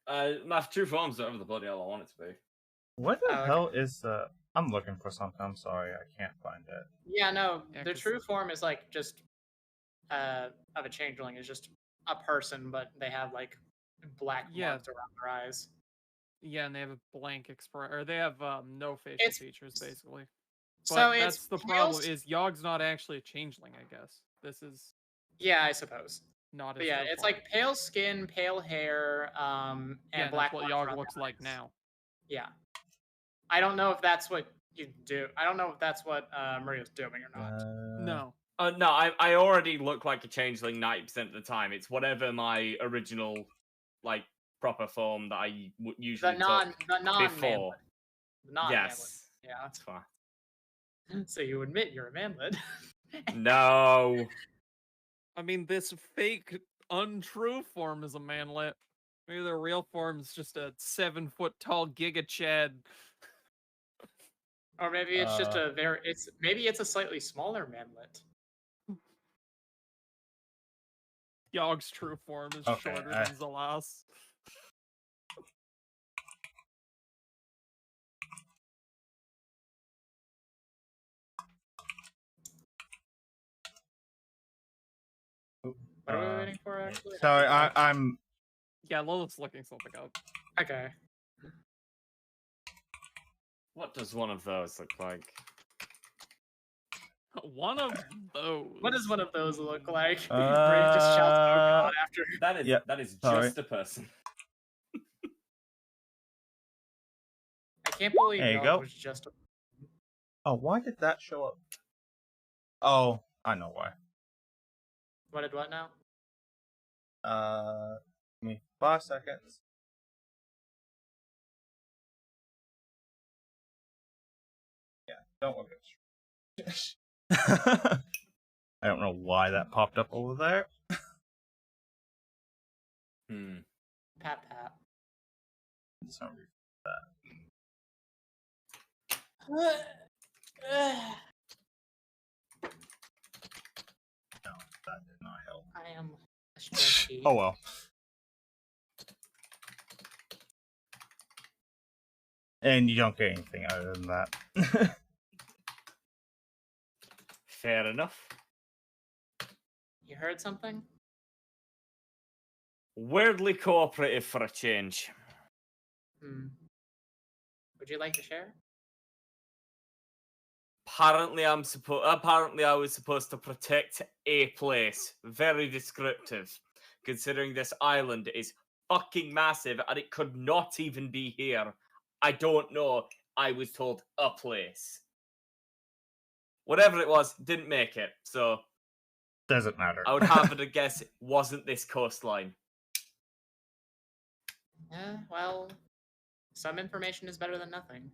My true form's whatever the bloody hell I want it to be. What the okay. hell is the? I'm looking for something. I'm sorry, I can't find it. Yeah, no. Yeah, the 'cause- true form is like just of a changeling is just a person, but they have like black Yeah. marks around their eyes. Yeah, and they have a blank express, or they have no facial It's- features, basically. But So that's it's the problem. pale- Is Yog's not actually a changeling? I guess this is Yeah, I suppose. not. But his yeah, true it's form. like pale skin, pale hair, and yeah, black. that's what marks Yog around looks their like eyes. now. Yeah. I don't know if that's what you do. I don't know if that's what Maria's doing or not. No. No, I already look like a changeling 90% of the time. It's whatever my original, like, proper form that I usually The non before. The non Yes, Yeah. that's fine. So you admit you're a manlet. No. I mean, this fake, untrue form is a manlet. Maybe the real form is just a 7-foot tall Giga Chad. Or maybe it's just maybe it's a slightly smaller manlet. Yog's true form is Okay, shorter than Zalas. What are we waiting for, actually? Sorry, I'm. Yeah, Lilith's looking something up. Okay. What does one of those look like? One of those. What does one of those look like? Brave just shouts, "Oh God!" after. That is sorry. just a person. I can't believe There you God go. was just. Oh, why did that show up? Oh, I know why. What did what now? Give me 5 seconds. Yeah, don't look at it. I don't know why that popped up over there. Pat pat. For some reason. No, that did not help. I am a spreadsheet. Oh well. And you don't get anything other than that. Fair enough. You heard something? Weirdly cooperative for a change. Would you like to share? Apparently, I was supposed to protect a place. Very descriptive, considering this island is fucking massive and it could not even be here. I don't know. I was told a place. Whatever it was, didn't make it. So Doesn't matter. I would have to guess it wasn't this coastline. Yeah, well, some information is better than nothing.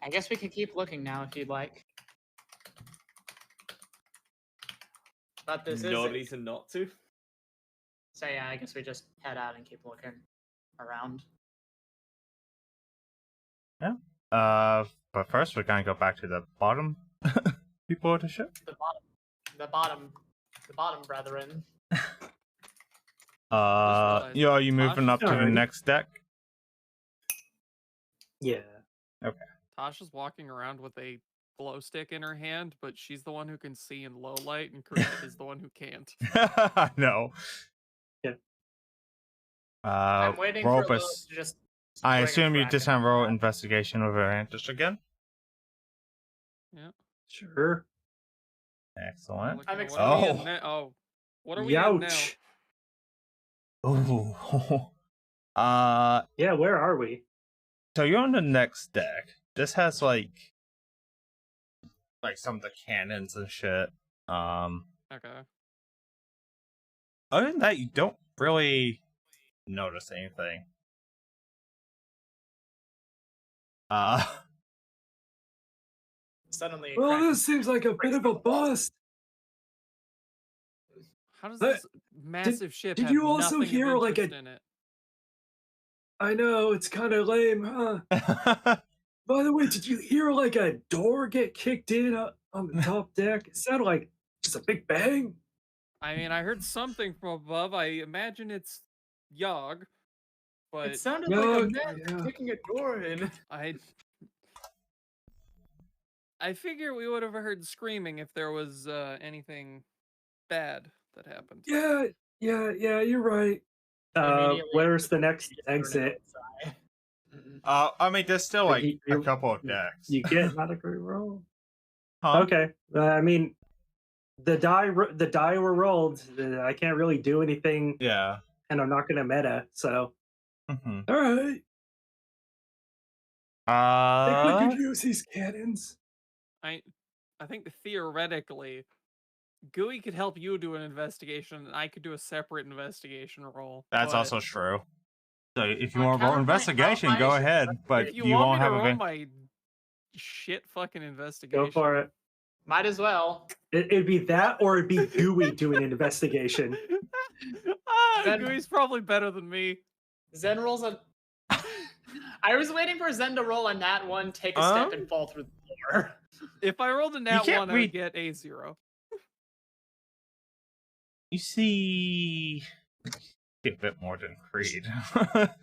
I guess we can keep looking now if you'd like. But this No is reason not to. So yeah, I guess we just head out and keep looking around. Yeah. But first we're gonna go back to the bottom people of the ship. The bottom brethren. realized Are you moving up to the Alrighty. next deck? Yeah. Tasha's walking around with a glow stick in her hand, but she's the one who can see in low light, and Karina is the one who can't. No. Yeah. I'm waiting roll for us- Lilith to just. I bring a assume you crack just in have her roll mouth. investigation with advantage again. Sure. Excellent. Looking I'm at what are we in excited. now? Oh, what are we in now? Youch. Ooh. Yeah, where are we? So you're on the next deck. This has like some of the cannons and shit. Okay. Other than that, you don't really notice anything. Suddenly. Well, crack- this seems like a bit of a bust. How does But this massive ship did have you also nothing of hear, like, interest in it? I know, it's kind of lame, huh? By the way, did you hear like a door get kicked in on the top deck? It sounded like just a big bang. I mean, I heard something from above. I imagine it's Yogg, but It sounded No, like a man yeah. kicking a door in. I figure we would have heard screaming if there was anything bad that happened. Yeah, you're right. Immediately Where's the next just thrown it exit? outside. I mean, there's still like a You- couple of decks. You get not a great roll. Huh? Okay, I mean, the die were rolled. I can't really do anything, Yeah. and I'm not gonna meta. So, Mm-hmm. all right, I think we could use these cannons. I think theoretically, Gooey could help you do an investigation, and I could do a separate investigation roll. That's but also true. So if you On want to roll account of my investigation, go outliers, ahead. But if you, you want won't me to have roll a. my shit fucking investigation, Go for it. Might as well. It'd be that, or it'd be Gooey doing an investigation. Then- Gooey's probably better than me. Zen rolls a. I was waiting for Zen to roll a nat 1, take a step, and fall through the door. If I rolled a nat can't 1, I read- would get a 0. You see, a bit more than Creed.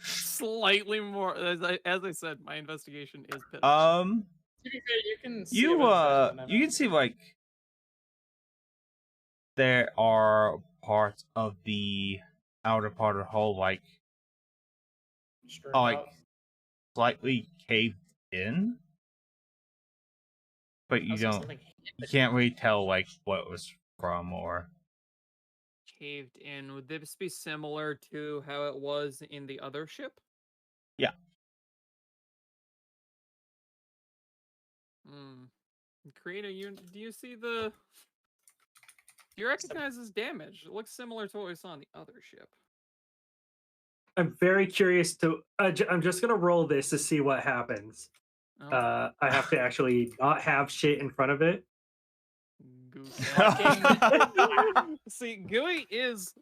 Slightly more. As I said, my investigation is pitiful. To be fair, you can see it You with better than you can see like there are parts of the outer part of the hull like Straight up. slightly caved in, but you Also, don't something hit you the can't really tell like what it was from or Caved in. Would this be similar to how it was in the other ship? Yeah. Hmm. Karina, do you see the? Do you recognize this damage? It looks similar to what we saw on the other ship. I'm very curious to. I'm just gonna roll this to see what happens. Oh, I have to actually not have shit in front of it. goose. Fucking- See, Gooey gets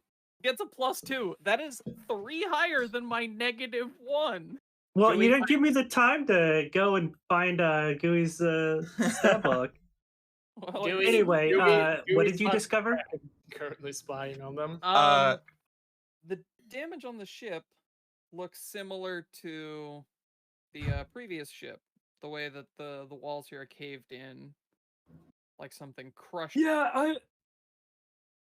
a +2. That is 3 higher than my -1. Well, Do you we didn't give me the time to go and find Gooey's stat book. Well, Gooey- Anyway, what Gooey's did you fucking discover? currently spying on them. The damage on the ship looks similar to the previous ship. The way that the walls here are caved in, like something crushed. Yeah,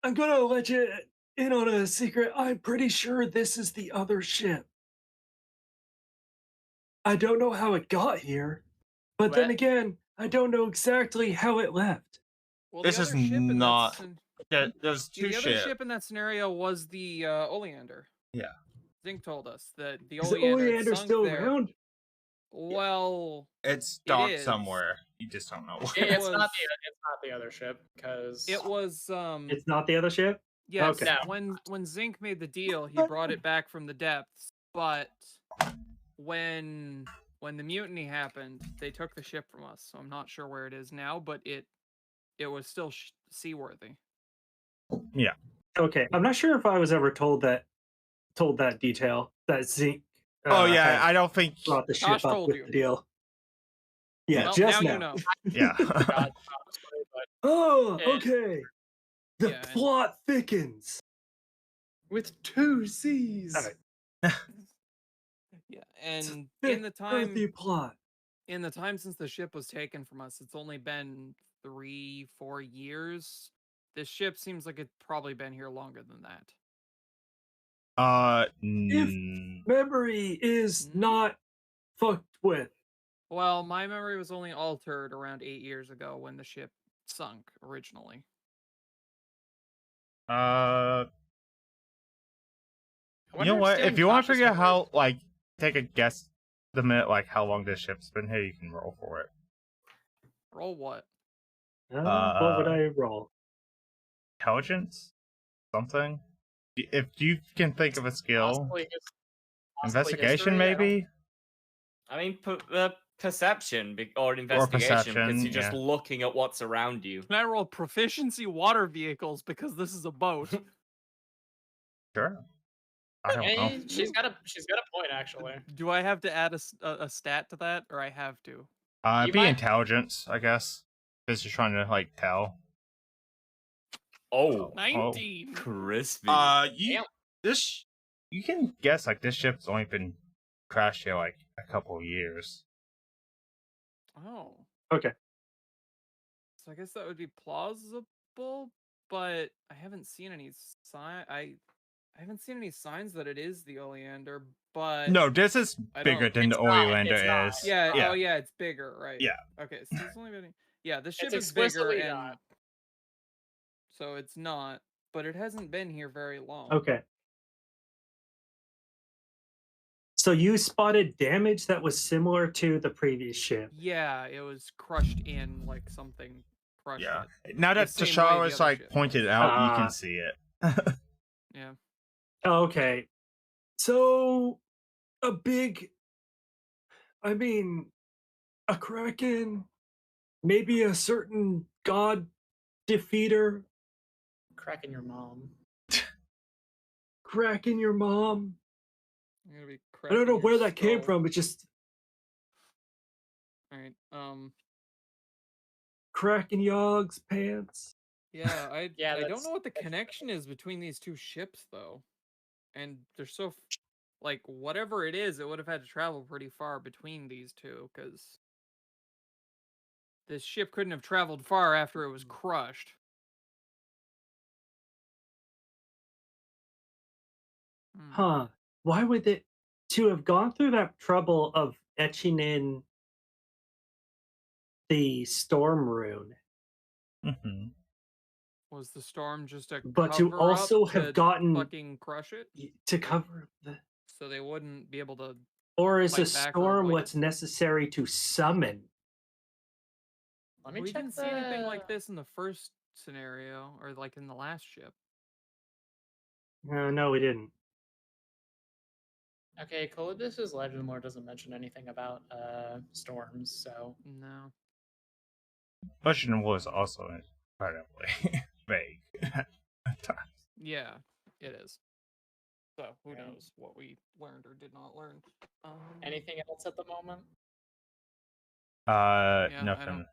I'm gonna let you in on a secret. I'm pretty sure this is the other ship. I don't know how it got here, but then What? again, I don't know exactly how it left. Well, This the is other ship in that not- scen- there's two the other ships. ship in that scenario was the Oleander. Yeah. Zink told us that the Is the Oleander had Oleander sunk still there. around? Well, It's It docked is. somewhere. You just don't know where. It It's not was- the other ship because it was It's not the other ship? yes. okay. No. When Zink made the deal, he brought it back from the depths. But when the mutiny happened, they took the ship from us. So I'm not sure where it is now, but it was still seaworthy. Okay, I'm not sure if I was ever told that detail that Zeke. Oh had yeah, I don't think. brought the ship Josh up told with you. the deal. Yeah, Well, just now now. you know. Yeah. God, honestly, but Oh, And- okay. The Yeah, and- plot thickens. with 2 C's. All right. Yeah, It's a and thick, in the time earthy plot. since the ship was taken from us, it's only been 3-4 years. This ship seems like it's probably been here longer than that. Memory is Mhm. not fucked with. Well, my memory was only altered around 8 years ago when the ship sunk originally. uh, I you wonder know if what? stealing If you want to cautious figure out memories- how, like, take a guess the minute, like, how long this ship's been here, you can roll for it. Roll what? What would I roll? Intelligence, something. If you can think of a skill, possibly investigation, history, I don't- maybe. I mean, perception or investigation, because perception, you're just yeah. looking at what's around you. Can I roll proficiency water vehicles because this is a boat? Sure. I don't know. She's got a point actually. Do I have to add a stat to that, or I have to? You Be might- intelligence, I guess, because you're trying to like tell. Oh, 19. crispy. Damn. You can guess like this ship's only been crashed here like a couple of years. Oh. Okay. So I guess that would be plausible, but I haven't seen any I haven't seen any signs that it is the Oleander, but No, this is I bigger don't- than the it's not, Oleander it's not. is. yeah, yeah. oh yeah, it's bigger, right? Yeah. Okay, so it's only been yeah, the ship It's is bigger explicitly and not. so it's not, but it hasn't been here very long. Okay. So you spotted damage that was similar to the previous ship. Yeah, it was crushed in like something crushed Yeah. it. Now that The same way Tashara the was other like ship pointed was. out, you Ah. can see it. Yeah. Okay. So a kraken, maybe a certain god defeater, Cracking your mom. cracking your mom. I'm gonna be I don't know cracking where your that came skull. from. It's just Alright, cracking Yogg's pants. yeah, I Yeah, I don't that's- know what the that's- connection is between these two ships though. And they're so like whatever it is, it would have had to travel pretty far between these two cuz This ship couldn't have traveled far after it was crushed. Huh. Why would it to have gone through that trouble of etching in the storm rune, Mm-hmm. Was the storm just a but to cover also up have to gotten fucking crush it, to cover the, so they wouldn't be able to? or is a fight back or storm avoid what's necessary to summon? Let me We check didn't see anything like this in the first scenario, or like in the last ship. No, we didn't. Okay, Calypso's legend lore doesn't mention anything about storms, so No. Question was also incredibly vague at times. Yeah, it is. So who Right. knows what we learned or did not learn. anything else at the moment? I Nothing. don't.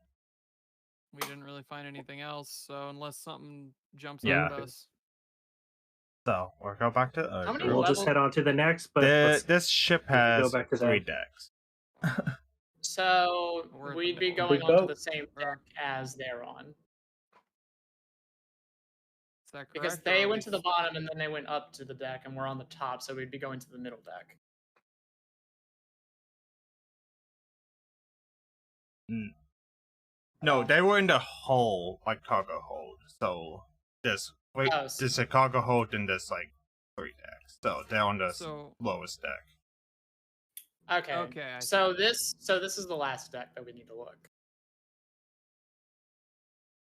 We didn't really find anything else, so unless something jumps Yeah. out at us. So we'll go back to How many We'll just levels- head on to the next. But let's this ship we go has back to 3 that. decks. So We're at the we'd be middle. going Big onto boat. the same Or- deck as they're on. Is that correct? Because or they are went we to the bottom and then they went up to the deck, and we're on the top, so we'd be going to the middle deck. No, they were in the hull, like cargo hold. So there's a cargo hold and there's like 3 decks. So they're on the So lowest deck. Okay. Okay, I So this is the last deck that we need to look,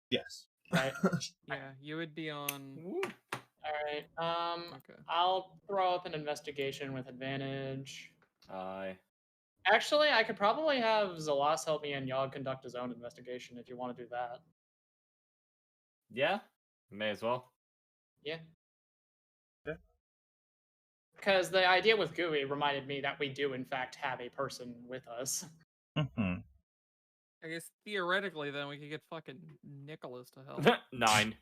Yes. right? yeah, you would be on. All right. Okay. I'll throw up an investigation with advantage. Aye. Actually, I could probably have Zalas help me and Yog conduct his own investigation if you want to do that. Yeah, may as well. Yeah. Yeah. Because the idea with GUI reminded me that we do, in fact, have a person with us. Mm-hmm. I guess theoretically, then we could get fucking Nicholas to help. 9.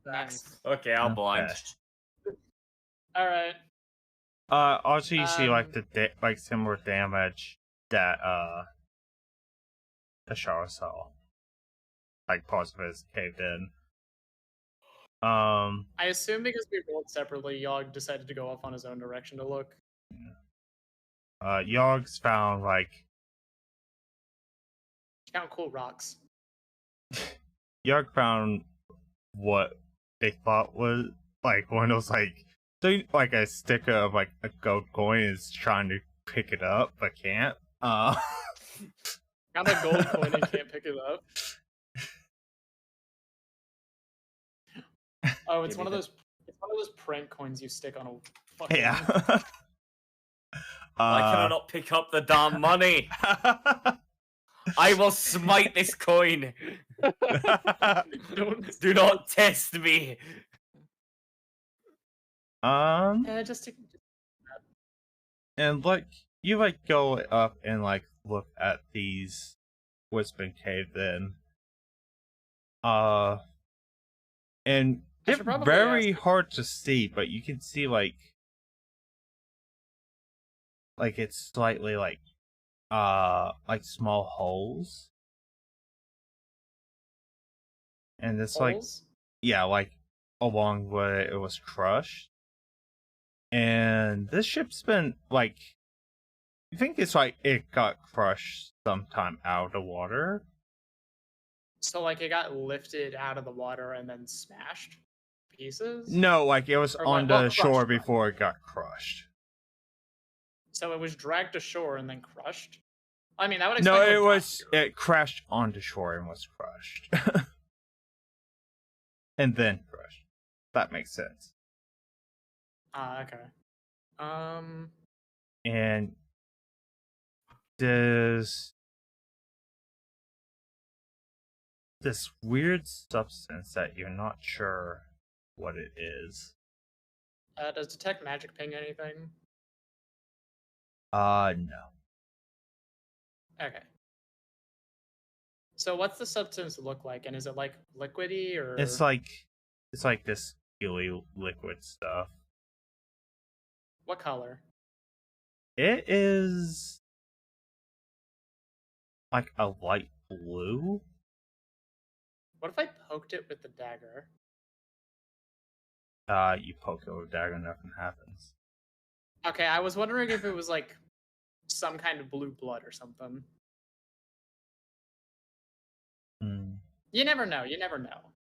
Nice. Okay, I'll blind. All right. Also you see like Um, the similar damage that the shower saw. Like parts of it is caved in. I assume because we rolled separately, Yog decided to go off on his own direction to look. Yogg's found like Count cool rocks. Yogg found what they thought was like one of those like a sticker of like a gold coin is trying to pick it up but can't. Got a gold coin and can't pick it up. Oh, it's Maybe one of the- those. It's one of those prank coins you stick on a fucking. Yeah. Why can I not pick up the damn money? I will smite this coin. Don't. Do not test me. Just. And like you like go up and like look at these what's been caved in. And I they're should probably very ask- hard to see, but you can see like it's slightly like small holes. And it's like Holes? yeah, like along where it was crushed. And this ship's been like you think it's like it got crushed sometime out of the water? So like it got lifted out of the water and then smashed to pieces. No, like it was Or on like- well, the shore crushed, right. before it got crushed. So it was dragged to shore and then crushed. I mean, that would No, explain. it what was it crashed onto shore and was crushed. And then crushed. That makes sense. Okay. And there's this weird substance that you're not sure what it is. Does detect magic ping anything? No. Okay. So what's the substance look like, and is it like liquidy or? It's like this gooey liquid stuff. What color? It is like a light blue? What if I poked it with the dagger? You poke it with a dagger, nothing happens. Okay, I was wondering if it was like some kind of blue blood or something. Hmm. You never know. You never know.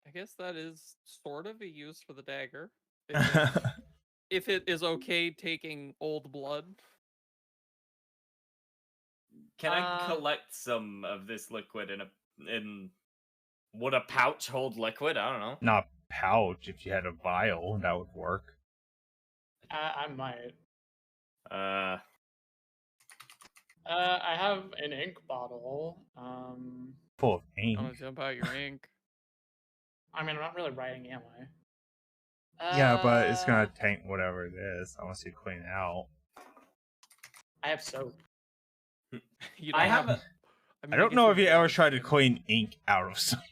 I guess that is sort of a use for the dagger. If it is okay taking old blood. Can I collect some of this liquid in would a pouch hold liquid? I don't know. Not pouch. If you had a vial, that would work. I might. Uh, I have an ink bottle. Full of ink. I'm gonna dump out your ink. I mean, I'm not really writing, am I? Yeah, but it's gonna taint whatever it is unless you clean it out. I have soap. You I don't have have. a, mean, I I don't guess know you if you could ever use tried to it. clean ink out of something.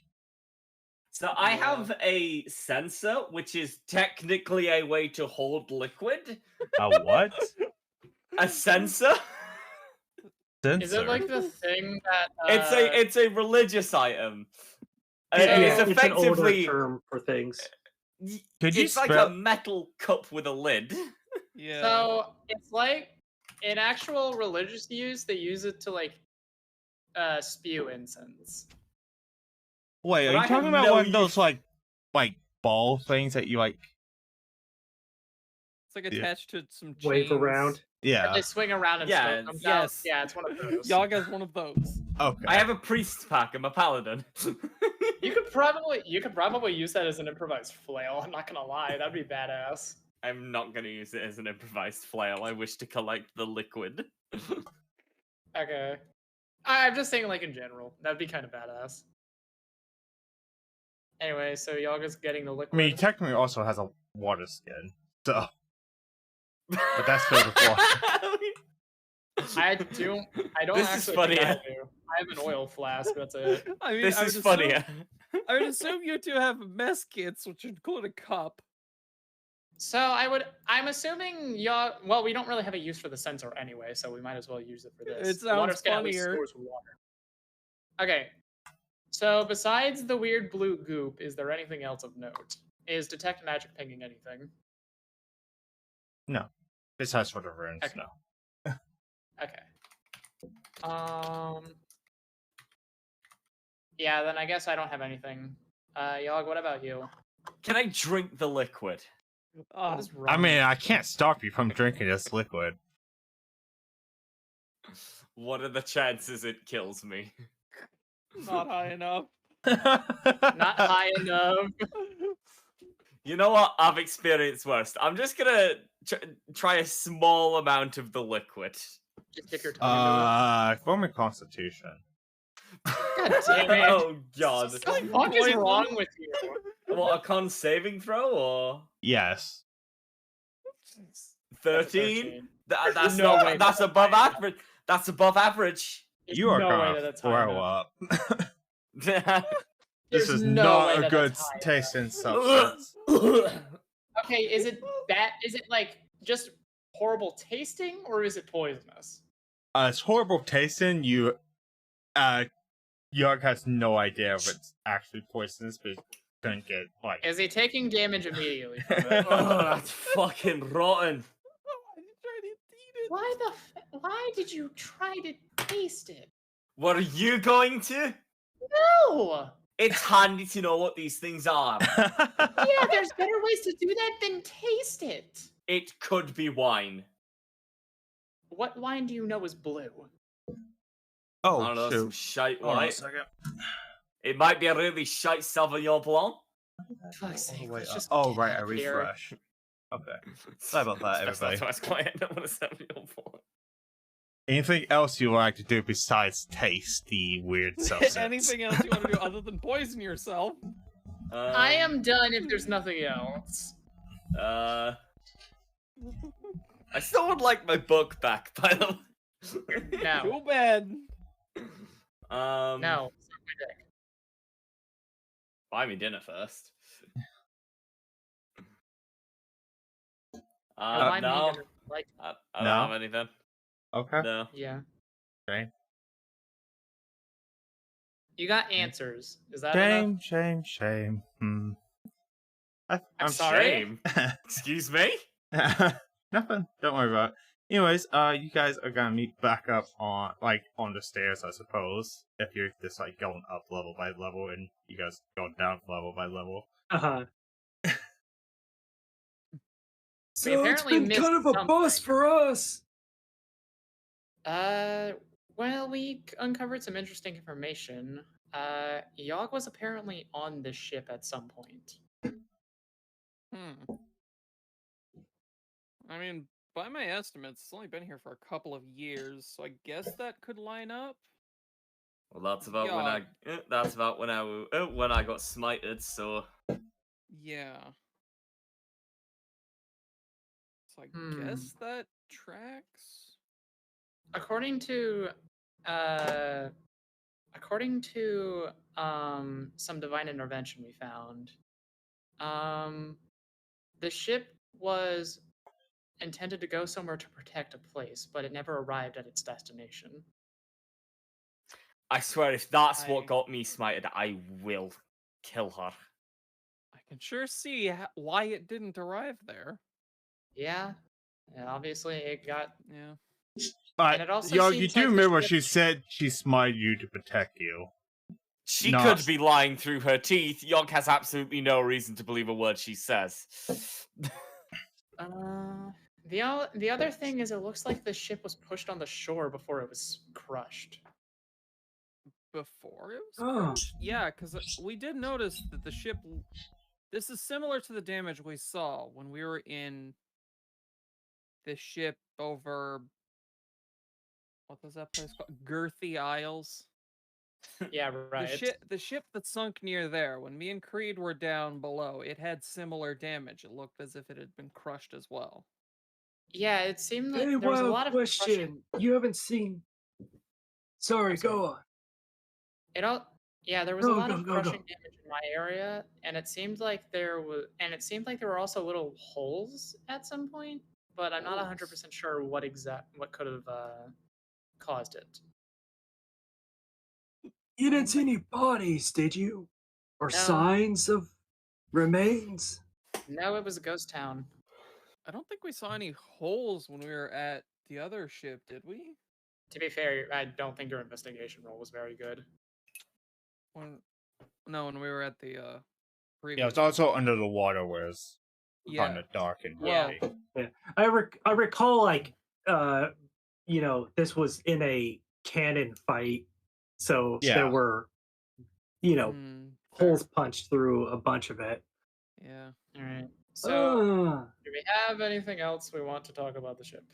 so I Yeah. have a sensor, which is technically a way to hold liquid. A what? A sensor. Sensor. Is it like the thing that? It's a religious item. Yeah, It's it's an older effectively term for things. Could you it's like spell- a metal cup with a lid. Yeah. So it's like in actual religious use, they use it to like spew incense. Wait, But are I you talking have about no one of those use- like ball things that you like? It's like Yeah. attached to some chains. Wave around. That Yeah. they swing around and Yeah, smoke comes out. yes. Yeah, it's one of those. Yaga's one of those. Okay. I have a priest pack. I'm a paladin. You could probably use that as an improvised flail. I'm not gonna lie, that'd be badass. I'm not going to use it as an improvised flail. I wish to collect the liquid. Okay. I'm just saying, like in general, that'd be kind of badass. Anyway, so Yaga's getting the I liquid. mean, he technically also has a water skin, so. But that's filled with water. I don't This is actually funny. think I do. I have an oil flask. That's it. I mean, This I is would funny. assume- I would assume you two have mess kits, which include a cup. So I'm assuming well, we don't really have a use for the sensor anyway, so we might as well use it for this. It The water sounds skin at least funnier. stores water. Okay. So besides the weird blue goop, is there anything else of note? Is detect magic pinging anything? No. Besides for the runes, Okay. no. Okay. Yeah, then I guess I don't have anything. Yog, what about you? Can I drink the liquid? Oh, What is wrong? I mean, I can't stop you from drinking this liquid. What are the chances it kills me? not high enough. Not high enough. You know what? I've experienced worse. I'm just gonna try a small amount of the liquid. Just stick your tongue For my constitution. into it. God damn it. Oh god. What the fuck is wrong with you? What, a con saving throw or Yes. 13? That's No not way that's that's above high enough. average. That's above average. There's You are no way gonna that that's high throw enough. up. There's This There's is no not way a that good that's high taste enough. and substance. Okay, is it bad? Is it like just horrible tasting, or is it poisonous? It's horrible tasting. York has no idea if it's actually poisonous, but it's gonna get like. Is he taking damage immediately from it? Oh, that's fucking rotten. Why did you try to taste it? What are you going to? No! It's handy to know what these things are. Yeah, there's better ways to do that than taste it. It could be wine. What wine do you know is blue? I Oh don't know, some shoot! shite Hold on a white. second. It might be a really shite Sauvignon Blanc. Fuck's sake, Wait, let's just oh get right, I out of here. refresh. Okay. Sorry about that, everybody. That's why I don't want to Sauvignon Blanc. Anything else you would like to do besides taste the weird substance? Anything else you want to do other than poison yourself? I am done if there's nothing else. I still would like my book back, by the way. No. Too bad. No. Suck my dick. Buy me dinner first. Remind me No. to, like, I don't No? have anything. Okay. No. yeah. Okay. You got answers. Is that enough? Shame. I'm sorry. Shame. Excuse me? Nothing. Don't worry about it. Anyways, you guys are gonna meet back up on the stairs, I suppose. If you're just going up level by level, and you guys going down level by level. Uh-huh. We So it's apparently been missed kind of a something. bust for us. Well, we uncovered some interesting information. Yogg was apparently on the ship at some point. I mean, by my estimates, it's only been here for a couple of years, so I guess that could line up. Well, that's about when I got smited. So Yeah. So I Hmm. guess that tracks. According to some divine intervention we found, the ship was intended to go somewhere to protect a place, but it never arrived at its destination. I swear, if that's I- what got me smited, I will kill her. I can sure see why it didn't arrive there. Yeah, and obviously it got. Yeah. But it also you seems do like the remember ship- she said she smited you to protect you. She Not- could be lying through her teeth. Yogg has absolutely no reason to believe a word she says. The other thing is, it looks like the ship was pushed on the shore before it was crushed. Before it was Oh. crushed? Yeah, because we did notice that the ship. This is similar to the damage we saw when we were in the ship over. What was that place called? Girthy Isles. Yeah, right. The ship that sunk near there, when me and Creed were down below, it had similar damage. It looked as if it had been crushed as well. Yeah, it seemed like Hey, there was a wild lot of question. crushing. You haven't seen. Sorry, I'm sorry. go on. There was a No, lot go, of go, crushing go. damage in my area, and it seemed like there were also little holes at some point, but I'm not 100% sure what could have caused it. You didn't see any bodies, did you? Or No. signs of remains? No, it was a ghost town. I don't think we saw any holes when we were at the other ship, did we? To be fair, I don't think your investigation roll was very good. When we were at the previous. Yeah, it's also under the water where it's kind Yeah. of dark and Well, heavy. Yeah. I recall this was in a cannon fight, so Yeah. there were fair. holes punched through a bunch of it. Yeah. All right. So, Ah, do we have anything else we want to talk about the ship?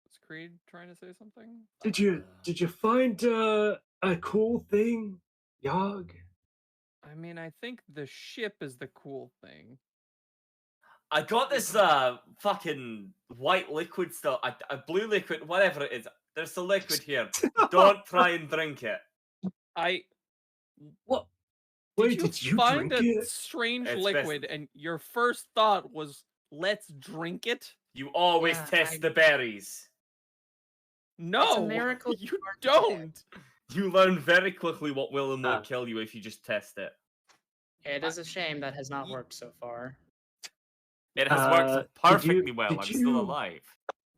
Was Creed trying to say something? did you find a cool thing, Yogg? I mean, I think the ship is the cool thing. I got this fucking white liquid stuff, a blue liquid, whatever it is. There's a liquid here. Don't try and drink it. What? Did Wait, you did you find drink a it? strange It's liquid and your first thought was, let's drink it? You always Yeah, test the berries. No, miracle you you aren't don't. You learn very quickly what will and Ah. won't kill you if you just test it. It is a shame that has not worked so far. It has did worked perfectly well. did I'm still you- alive.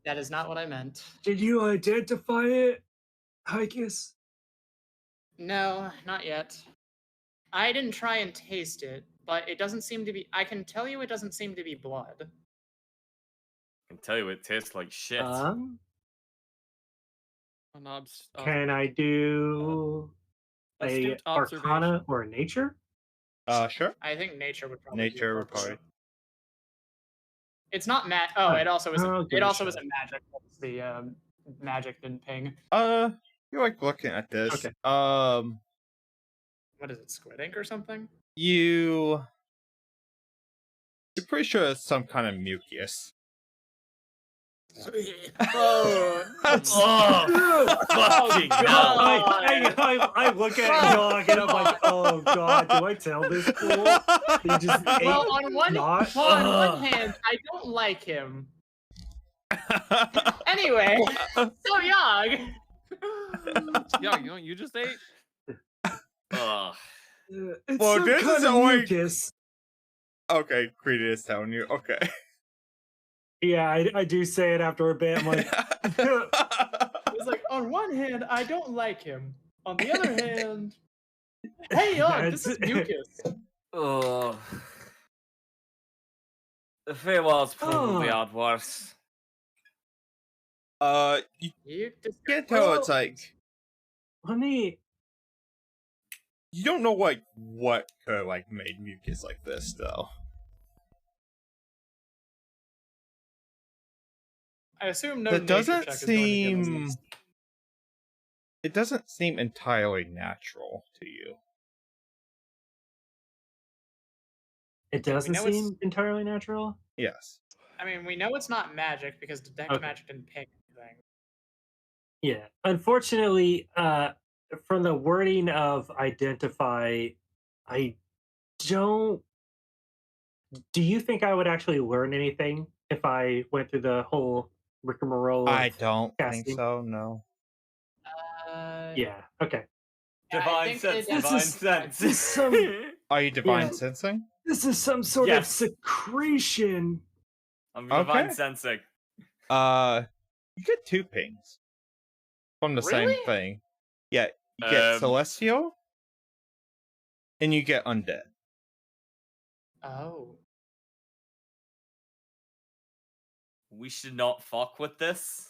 That is not what I meant. Did you identify it, Hikus? No, not yet. I didn't try and taste it, but it doesn't seem to be. I can tell you it doesn't seem to be blood. I can tell you it tastes like shit. An obs- Can I do a astute observation. Arcana or a Nature? Sure. I think nature would probably. Nature be would probably. appropriate. It's not Oh, it also isn't. I'll give It it a also shot. isn't magic. It's the magic didn't ping. You're looking at this. Okay. What is it? Squid ink or something? You're pretty sure it's some kind of mucus. Oh, Oh, fucking hell. I look at Yogg and I'm like, oh god, do I tell this fool? He just ate well, on one hand, I don't like him. Anyway, so Yogg. Yeah, you just ate. Ugh. It's Well, some this kind is of only- mucus. Okay, Creed is telling you. Okay. Yeah, I do say it after a bit. I'm like, It's like, on one hand, I don't like him. On the other hand, hey, this is mucus. Ugh. The Feywild's probably Oh. had worse. You You just can't tell. It's Well- like let me. you don't know what could have like made mucus like this though. I assume no That nature doesn't check is going to give us seem. this. It doesn't seem entirely natural to you. It doesn't know it's- seem entirely natural. Yes. I mean, we know it's not magic because detect Okay. magic didn't pick anything. Yeah. Unfortunately, from the wording of identify, I don't. Do you think I would actually learn anything if I went through the whole rigmarole? I Of don't think casting? so. No. Yeah. Okay. Divine sense, divine sense. This is some. Are you divine Yeah. sensing? This is some sort Yes. of secretion. I'm divine Okay. sensing. You get 2 pings from the Really? same thing. Yeah, you get Um, celestial, and you get undead. Oh. We should not fuck with this.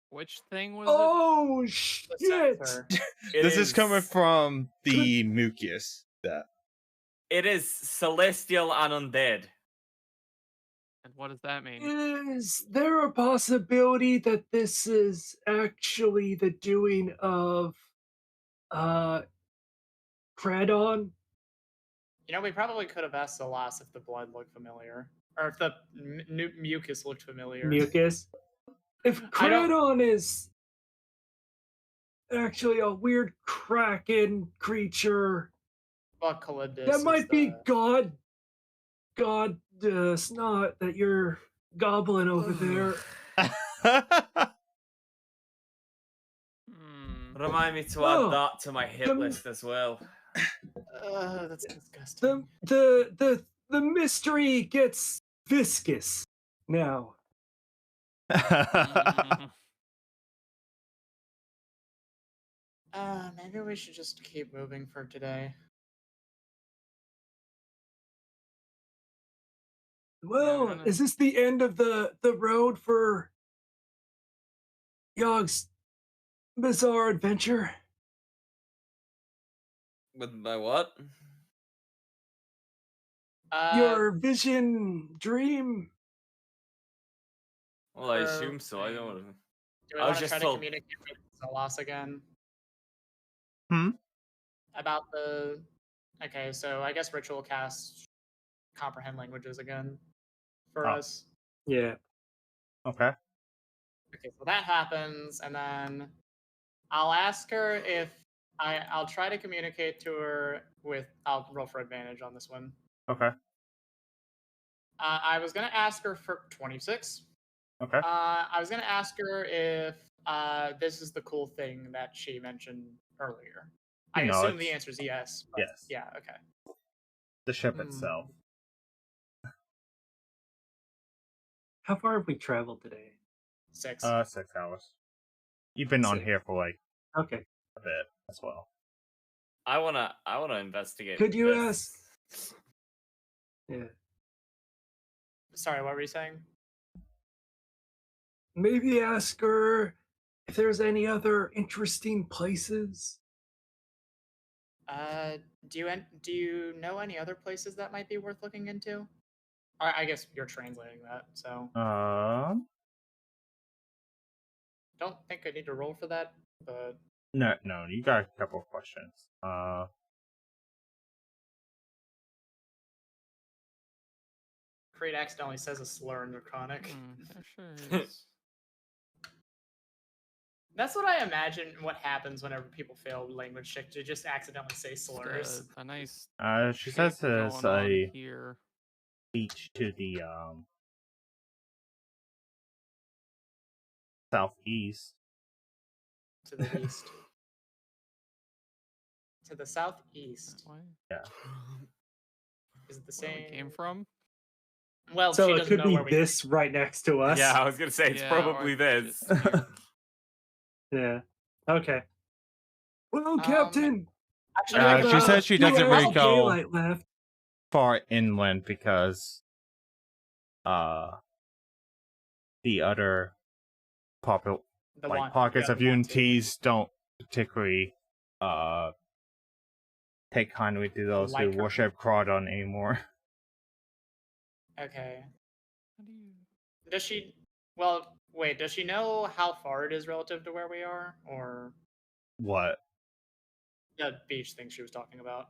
Which thing was Oh The shit! sensor. This is coming from the mucus. That It is celestial and undead. it? And what does that mean? Is there a possibility that this is actually the doing of Cradon? You know, we probably could have asked Salas if the blood looked familiar. Or if the mucus looked familiar. Mucus? If I don't- Cradon is actually a weird kraken creature, But Calyptus that is might be the- God snot that you're gobbling over there. Hmm. Remind me to Oh, add that to my hit the- list as well. That's disgusting. The mystery gets viscous now. Mm. Maybe we should just keep moving for today. Well, gonna- is this the end of the road for Yogg's bizarre adventure? With my what? Your vision dream? Well, I er, assume so. I I- don't. Do we I was want to just try to told- communicate with Salas again? Hmm? About the... Okay, so I guess Ritual casts comprehend languages again for Oh. us. Yeah. Okay. Okay, so that happens, and then I'll ask her if I'll try to communicate to her with... I'll roll for advantage on this one. Okay. I was gonna ask her for 26. Okay. I was gonna ask her if this is the cool thing that she mentioned earlier. I No, assume the it's- answer is yes. but- yes. Yeah. Okay. The ship Hmm. itself. How far have we traveled today? 6. 6 hours. You've been on 6. here for like Okay. a bit as well. I wanna investigate. Could you this. Yeah. Sorry, what were you saying? Maybe ask her if there's any other interesting places. Do you know any other places that might be worth looking into? I guess you're translating that, so don't think I need to roll for that. But no, you got a couple of questions. Creed accidentally says a slur in Draconic. There sure is. That's what I imagine. What happens whenever people fail language check to just accidentally say Just slurs. a nice She shape says there's going on a here. beach to the southeast. To the east. To the southeast. Why? Is it the Where same? we came from? Well, So she it doesn't could know be where we. this right next to us. Yeah, I was gonna say it's Yeah, probably or this. just here. Yeah. Okay. Well, Um, Captain. Actually, Uh, I can she said she doesn't really go daylight left. far inland because the other the like one pockets yeah, of the one, two. UNTs don't particularly take kindly to those who Like her. worship Crawdon anymore. Okay. How do you... Does she? Well, wait. Does she know how far it is relative to where we are, or What? the beach thing she was talking about?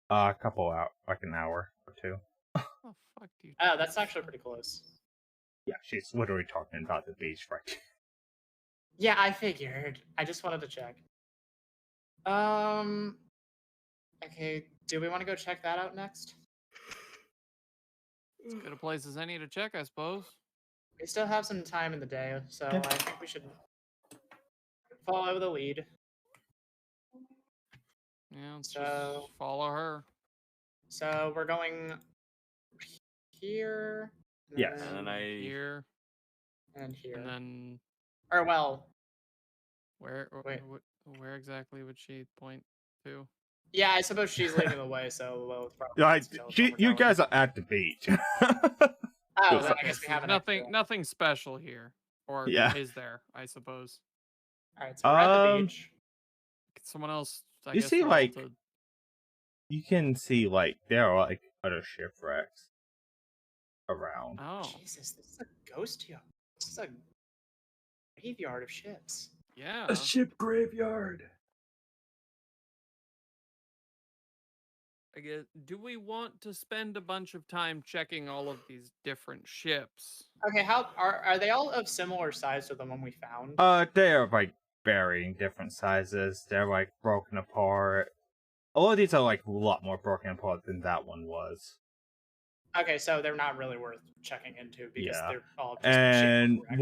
A couple out, like an hour or two. Oh, fuck, dude. Oh, that's actually pretty close. Yeah, she's literally talking about the beach, right? Yeah, I figured. I just wanted to check. Okay. Do we want to go check that out next? As good a place as any to check, I suppose. We still have some time in the day, so Yeah. I think we should follow the lead. Yeah, let's So- just follow her. So we're going here. Yes. And then I Here, And here. and then Or well, where? Wait. Where exactly would she point to? yeah, I suppose she's leading the way, so we'll probably Like, need to tell us where we're you going. guys are at the beach. Oh, so- then I guess we So have an nothing. extra. Nothing special here, or Yeah. is there? I suppose. All right, so we're at the beach. Someone else. I You guess see, roll like, to- You can see, like, there are, like, other shipwrecks around. Oh, Jesus, this is a ghost yacht. This is a graveyard of ships. yeah. A ship graveyard. I guess. Do we want to spend a bunch of time checking all of these different ships? Okay, how are they all of similar size to the one we found? They're, like, varying different sizes. They're, like, broken apart. All of these are, like, a lot more broken apart than that one was. Okay, so they're not really worth checking into because Yeah. they're all just And shipwrecks.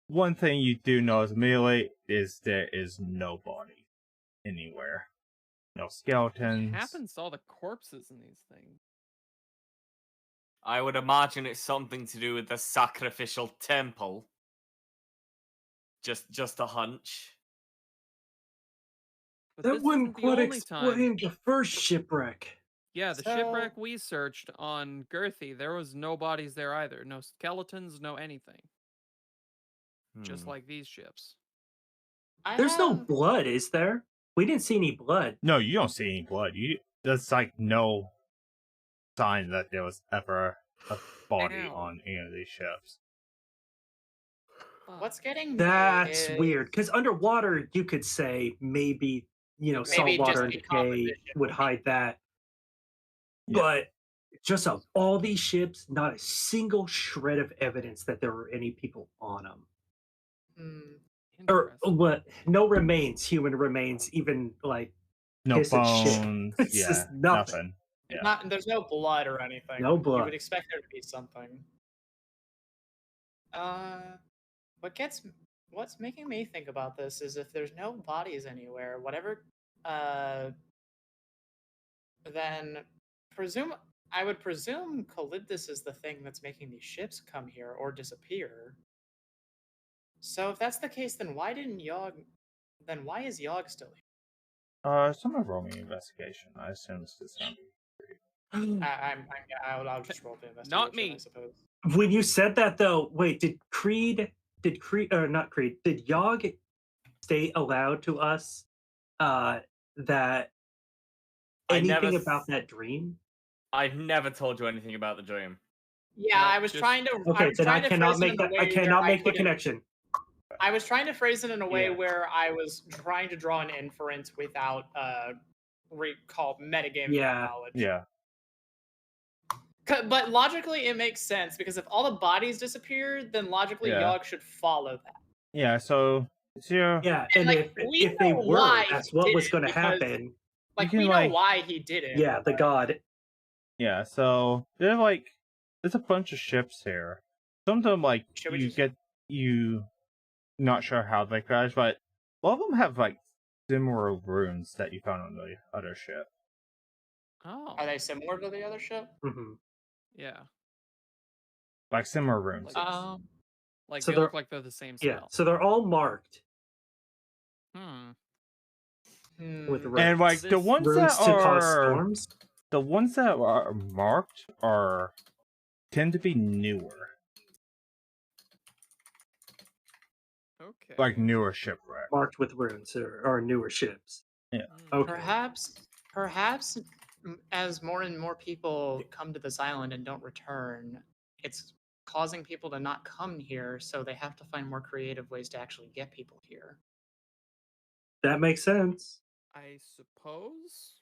one thing you do notice immediately is there is no body anywhere. No skeletons. What happens to all the corpses in these things? I would imagine it's something to do with the sacrificial temple. Just a hunch. But That this wouldn't isn't the quite only time. explain the first shipwreck. Yeah, the So- shipwreck we searched on Girthy, there was no bodies there either. No skeletons, no anything. Just Hmm. like these ships. I There's no have- blood, is there? We didn't see any blood. No, you don't see any blood. There's like no sign that there was ever a body Ow. on any of these ships. Fuck. What's getting me That's is- weird. Because underwater, you could say maybe, Maybe saltwater just the decay composition would would be- hide that. Yeah. But just of all these ships, not a single shred of evidence that there were any people on them. Hmm. Or Interesting. what? No remains, human remains, even like No Piss and shit. bones. It's Yeah, just nothing. Yeah. There's no blood or anything. No You blood. would expect there to be something. What's making me think about this is if there's no bodies anywhere, whatever, then I would presume Calyptus is the thing that's making these ships come here or disappear. So if that's the case, then why is Yogg still here? Someone roll me investigation. I assume this is gonna be. I'll just roll the investigation. Not me. I suppose. When you said that though, wait, did Yogg state aloud to us that I never anything s- about that dream? I've never told you anything about the dream. Yeah, No, I was just- trying to. Okay, was then I trying to cannot phrase it make in a that. I way where cannot make the couldn't- connection. I was trying to phrase it in a way Yeah. where I was trying to draw an inference without recall metagaming Yeah. knowledge. Yeah. But logically, it makes sense because if all the bodies disappeared, then logically Yeah. Yogg should follow that. Yeah. So it's your. Yeah, And, and like, we if they know were, why that's he what did was it, going to because- happen. Like can, we know like- why he did it. Yeah, the god. Yeah. So they're like, there's a bunch of ships here. Some of them like Should we you just- get you. Not sure how they crash, but a lot of them have like similar runes that you found on the other ship. Oh, Are they similar to the other ship? Mhm. yeah. Like similar runes. Like- yes. Like So they they're- look like they're the same Yeah, spell. so they're all marked Hmm. with Hmm. runes. And like the This- ones runes that to cause are storms. the ones that are marked tend to be newer. Okay. Like newer shipwreck. Marked with runes or newer ships. Hmm. Okay. Perhaps, as more and more people come to this island and don't return, it's causing people to not come here, so they have to find more creative ways to actually get people here. That makes sense. I suppose.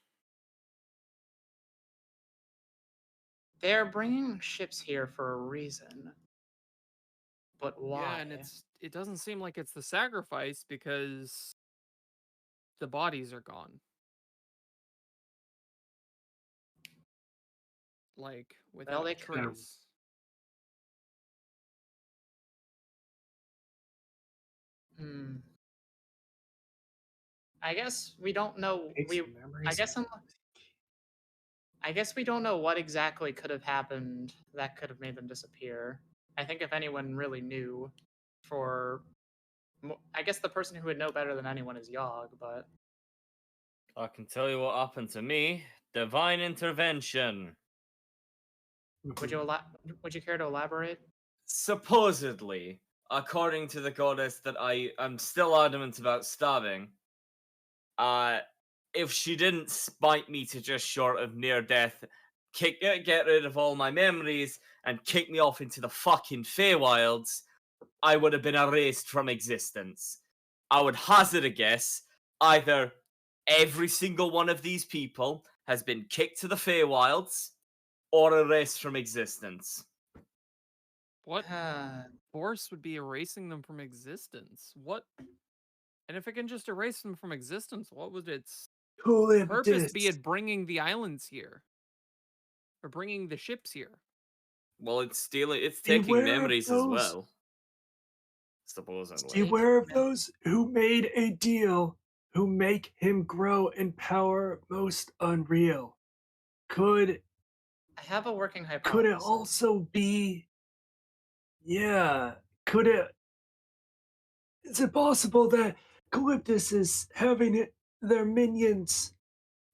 They're bringing ships here for a reason. But why? Yeah, and it doesn't seem like it's the sacrifice because the bodies are gone. Like without they a could- trace. Hmm. I guess we don't know. Takes We memories I guess and- I guess we don't know what exactly could have happened that could have made them disappear. I think if anyone really knew, I guess the person who would know better than anyone is Yogg, but I can tell you what happened to me. Divine intervention. would you care to elaborate? Supposedly, according to the goddess that I am still adamant about stabbing, if she didn't spite me to just short of near death, get rid of all my memories, and kick me off into the fucking Feywilds, I would have been erased from existence. I would hazard a guess, either every single one of these people has been kicked to the Feywilds, or erased from existence. What Uh, force would be erasing them from existence? What? And if it can just erase them from existence, what would its purpose be at bringing the islands here? Or bringing the ships here? Well, it's taking Beware of memories as those- well. Supposedly. Beware of those who made a deal, who make him grow in power most unreal. Could I have a working hypothesis. could it also be? Yeah. Could it? Is it possible that Calyptus is having their minions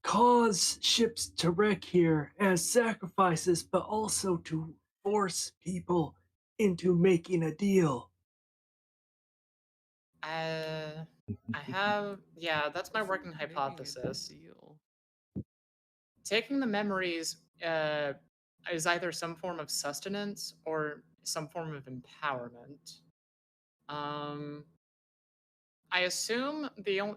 cause ships to wreck here as sacrifices, but also to force people into making a deal? Yeah, that's my working Making a hypothesis. deal. Taking the memories is either some form of sustenance or some form of empowerment. I assume the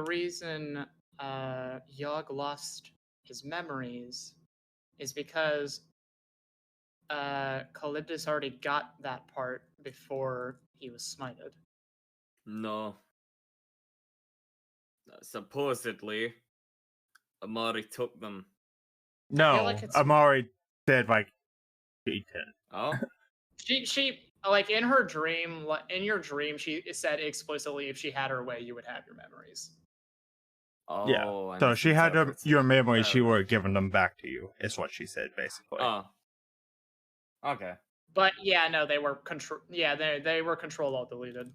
reason Yogg lost his memories is because Calyptus already got that part before he was smited. No. Supposedly, Amari took them. No, like it's- Amari said like he did. Oh? She like in her dream, in your dream, she said explicitly, if she had her way, you would have your memories. Oh, Yeah. I So she had misinterpreted. your memory. Fair She enough. would have given them back to you. Is what she said basically. Oh. Okay. But yeah, no, they were control. Yeah, they were control alt deleted.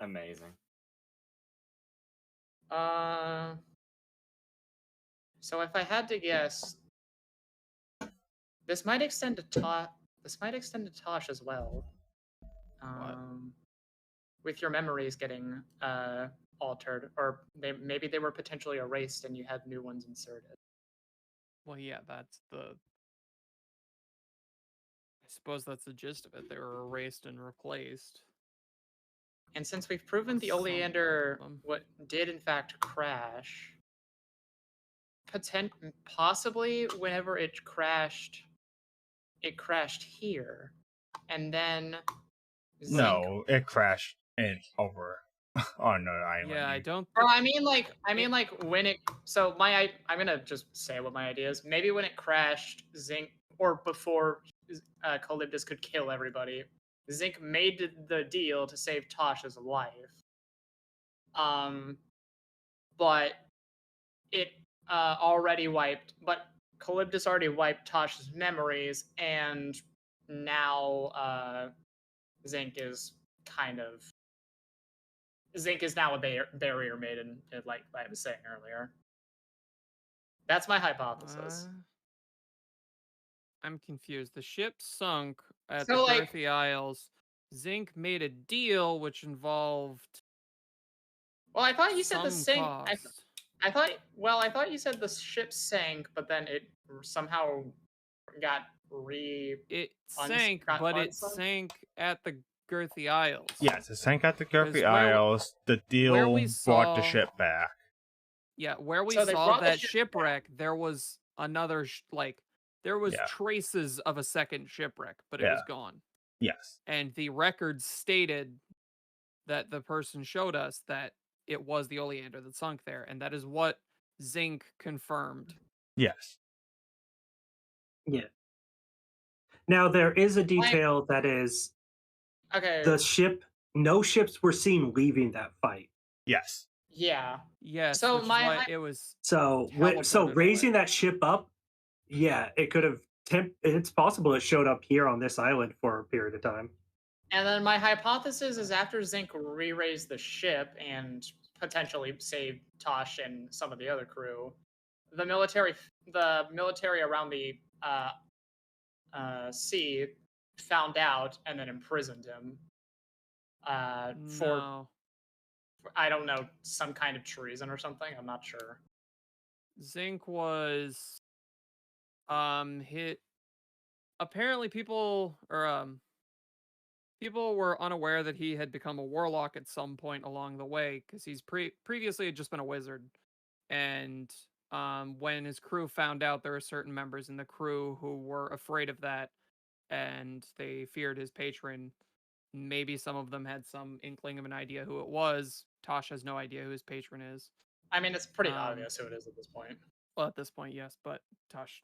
Amazing. So if I had to guess, this might extend to Tosh. This might extend to Tosh as well. With your memories getting altered, or maybe they were potentially erased and you had new ones inserted. Well, yeah, that's the. I suppose that's the gist of it. They were erased and replaced. And since we've proven the Some of Oleander them. what did in fact crash, possibly whenever it crashed here, and then Zinc. No, it crashed in over on another island. Yeah, I don't. Or I mean like when it. So I'm gonna just say what my idea is. Maybe when it crashed, Zinc, or before Calyptus could kill everybody, Zinc made the deal to save Tosh's life. But it already wiped, but Calyptus already wiped Tosh's memories, and now Zinc is kind of Zinc is now a barrier maiden, like I was saying earlier. That's my hypothesis. I'm confused. The ship sunk at So, the like- Girthy Isles. Zinc made a deal which involved Well, I thought you said the some sink. cost. I thought you said the ship sank, but then it somehow got It uns- sank, got but it unsunk? sank at the Girthy Isles. Yes, it sank at the Girthy where we- Isles. The deal we brought the saw- ship back. Yeah, where we So they saw brought the that ship shipwreck, there was another there was Yeah. traces of a second shipwreck, but it was Yeah. gone. Yes. And the records stated that the person showed us that it was the Oleander that sunk there, and that is what Zinc confirmed. Yes. Yeah. Now there is a detail that is Okay. the ship. No ships were seen leaving that fight. Yes. Yeah. Yes, So which is my why hy- it was So teleported raising away. that ship up, yeah, it could have. It's possible it showed up here on this island for a period of time. And then my hypothesis is after Zinc re-raised the ship and potentially saved Tosh and some of the other crew, the military around the sea found out and then imprisoned him. For No. I don't know, some kind of treason or something. I'm not sure. Zinc was hit. Apparently people were unaware that he had become a warlock at some point along the way, because he's previously had just been a wizard. And when his crew found out, there were certain members in the crew who were afraid of that, and they feared his patron. Maybe some of them had some inkling of an idea who it was. Tosh has no idea who his patron is. I mean, it's pretty obvious who it is at this point. Well, at this point, yes, but Tosh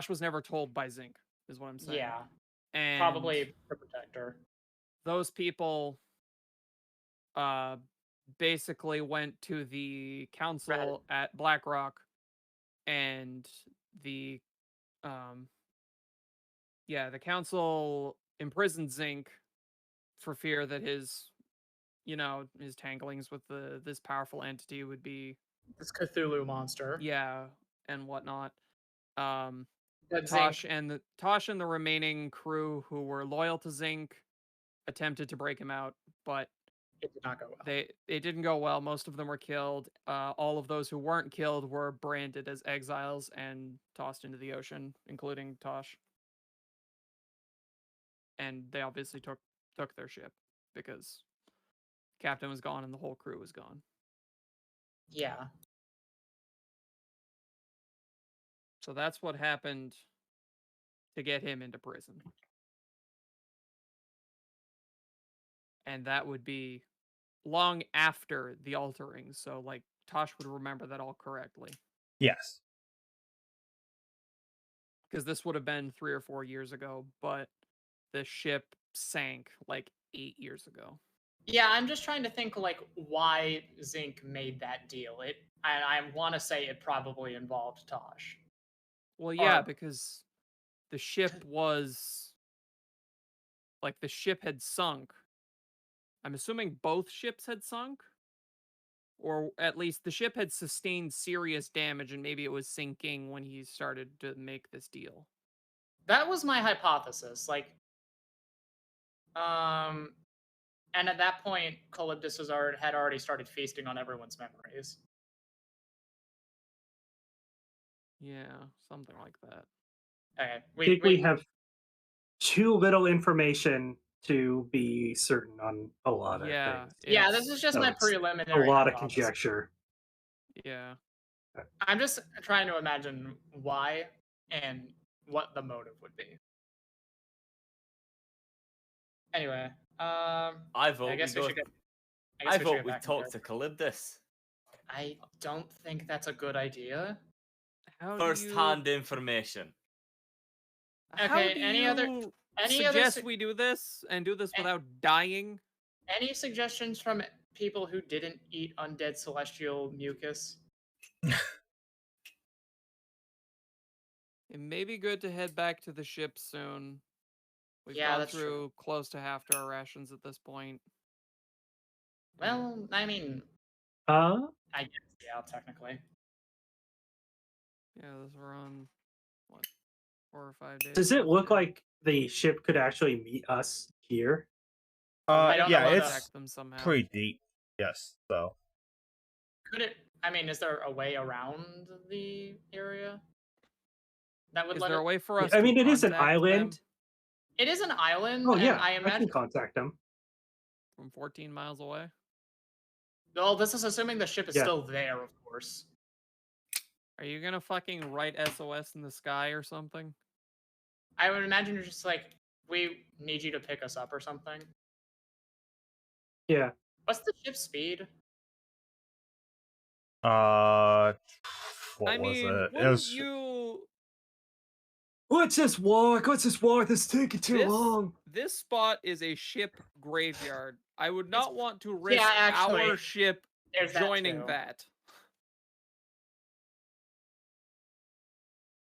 was never told by Zinc, is what I'm saying. Yeah, And probably to protect her. those people basically went to the council at Blackrock, and the the council imprisoned Zinc for fear that his tanglings with this powerful entity would be This Cthulhu monster. and whatnot. But Tosh Zinc, and the remaining crew who were loyal to Zinc attempted to break him out, but it did not go well. it didn't go well. Most of them were killed. All of those who weren't killed were branded as exiles and tossed into the ocean, including Tosh. And they obviously took their ship because captain was gone and the whole crew was gone. Yeah. So that's what happened to get him into prison. And that would be long after the altering, so like Tosh would remember that all correctly. Yes. Because this would have been 3 or 4 years ago, but the ship sank like 8 years ago. Yeah, I'm just trying to think like why Zinc made that deal. I want to say it probably involved Tosh. Well, yeah, Or- because the ship was like the ship had sunk. I'm assuming both ships had sunk, or at least the ship had sustained serious damage, and maybe it was sinking when he started to make this deal. That was my hypothesis. Like, and at that point, Calyptus had already started feasting on everyone's memories. Yeah, something like that. Okay, I think we have too little information to be certain on a lot of things. Yeah, this is just So my it's preliminary. A lot of hypothesis. conjecture. Yeah. I'm just trying to imagine why and what the motive would be. Anyway, I vote I guess we we go. should get. I guess we should vote get we back on talk track. to Calyptus. I don't think that's a good idea. How First-hand information. How Okay, do any you other suggest su- we do this and do this A- without dying? any suggestions from people who didn't eat undead celestial mucus? It may be good to head back to the ship soon. We've Yeah, gone that's true. through close to half to our rations at this point. Well, I mean, Huh? I guess yeah, technically. Yeah, this we're on what 4 or 5 days. Does it left, look yeah. like the ship could actually meet us here? I don't know Yeah, about it's Contact them somehow. pretty deep. Yes, so Could it? I mean, is there a way around the area that would Is let there it? a way for us I to mean, it is an contact island. them It is an island, Oh and yeah, I I can imagine. contact them. from 14 miles away? Well, this is assuming the ship is Yeah. still there, of course. Are you gonna fucking write SOS in the sky or something? I would imagine you're just like, we need you to pick us up or something. Yeah. What's the ship's speed? what I was mean, it? It wouldn't was you? Let's just walk. Let's just walk. This is taking too This long. this spot is a ship graveyard. I would not want to risk Yeah, actually, our ship There's joining that. that.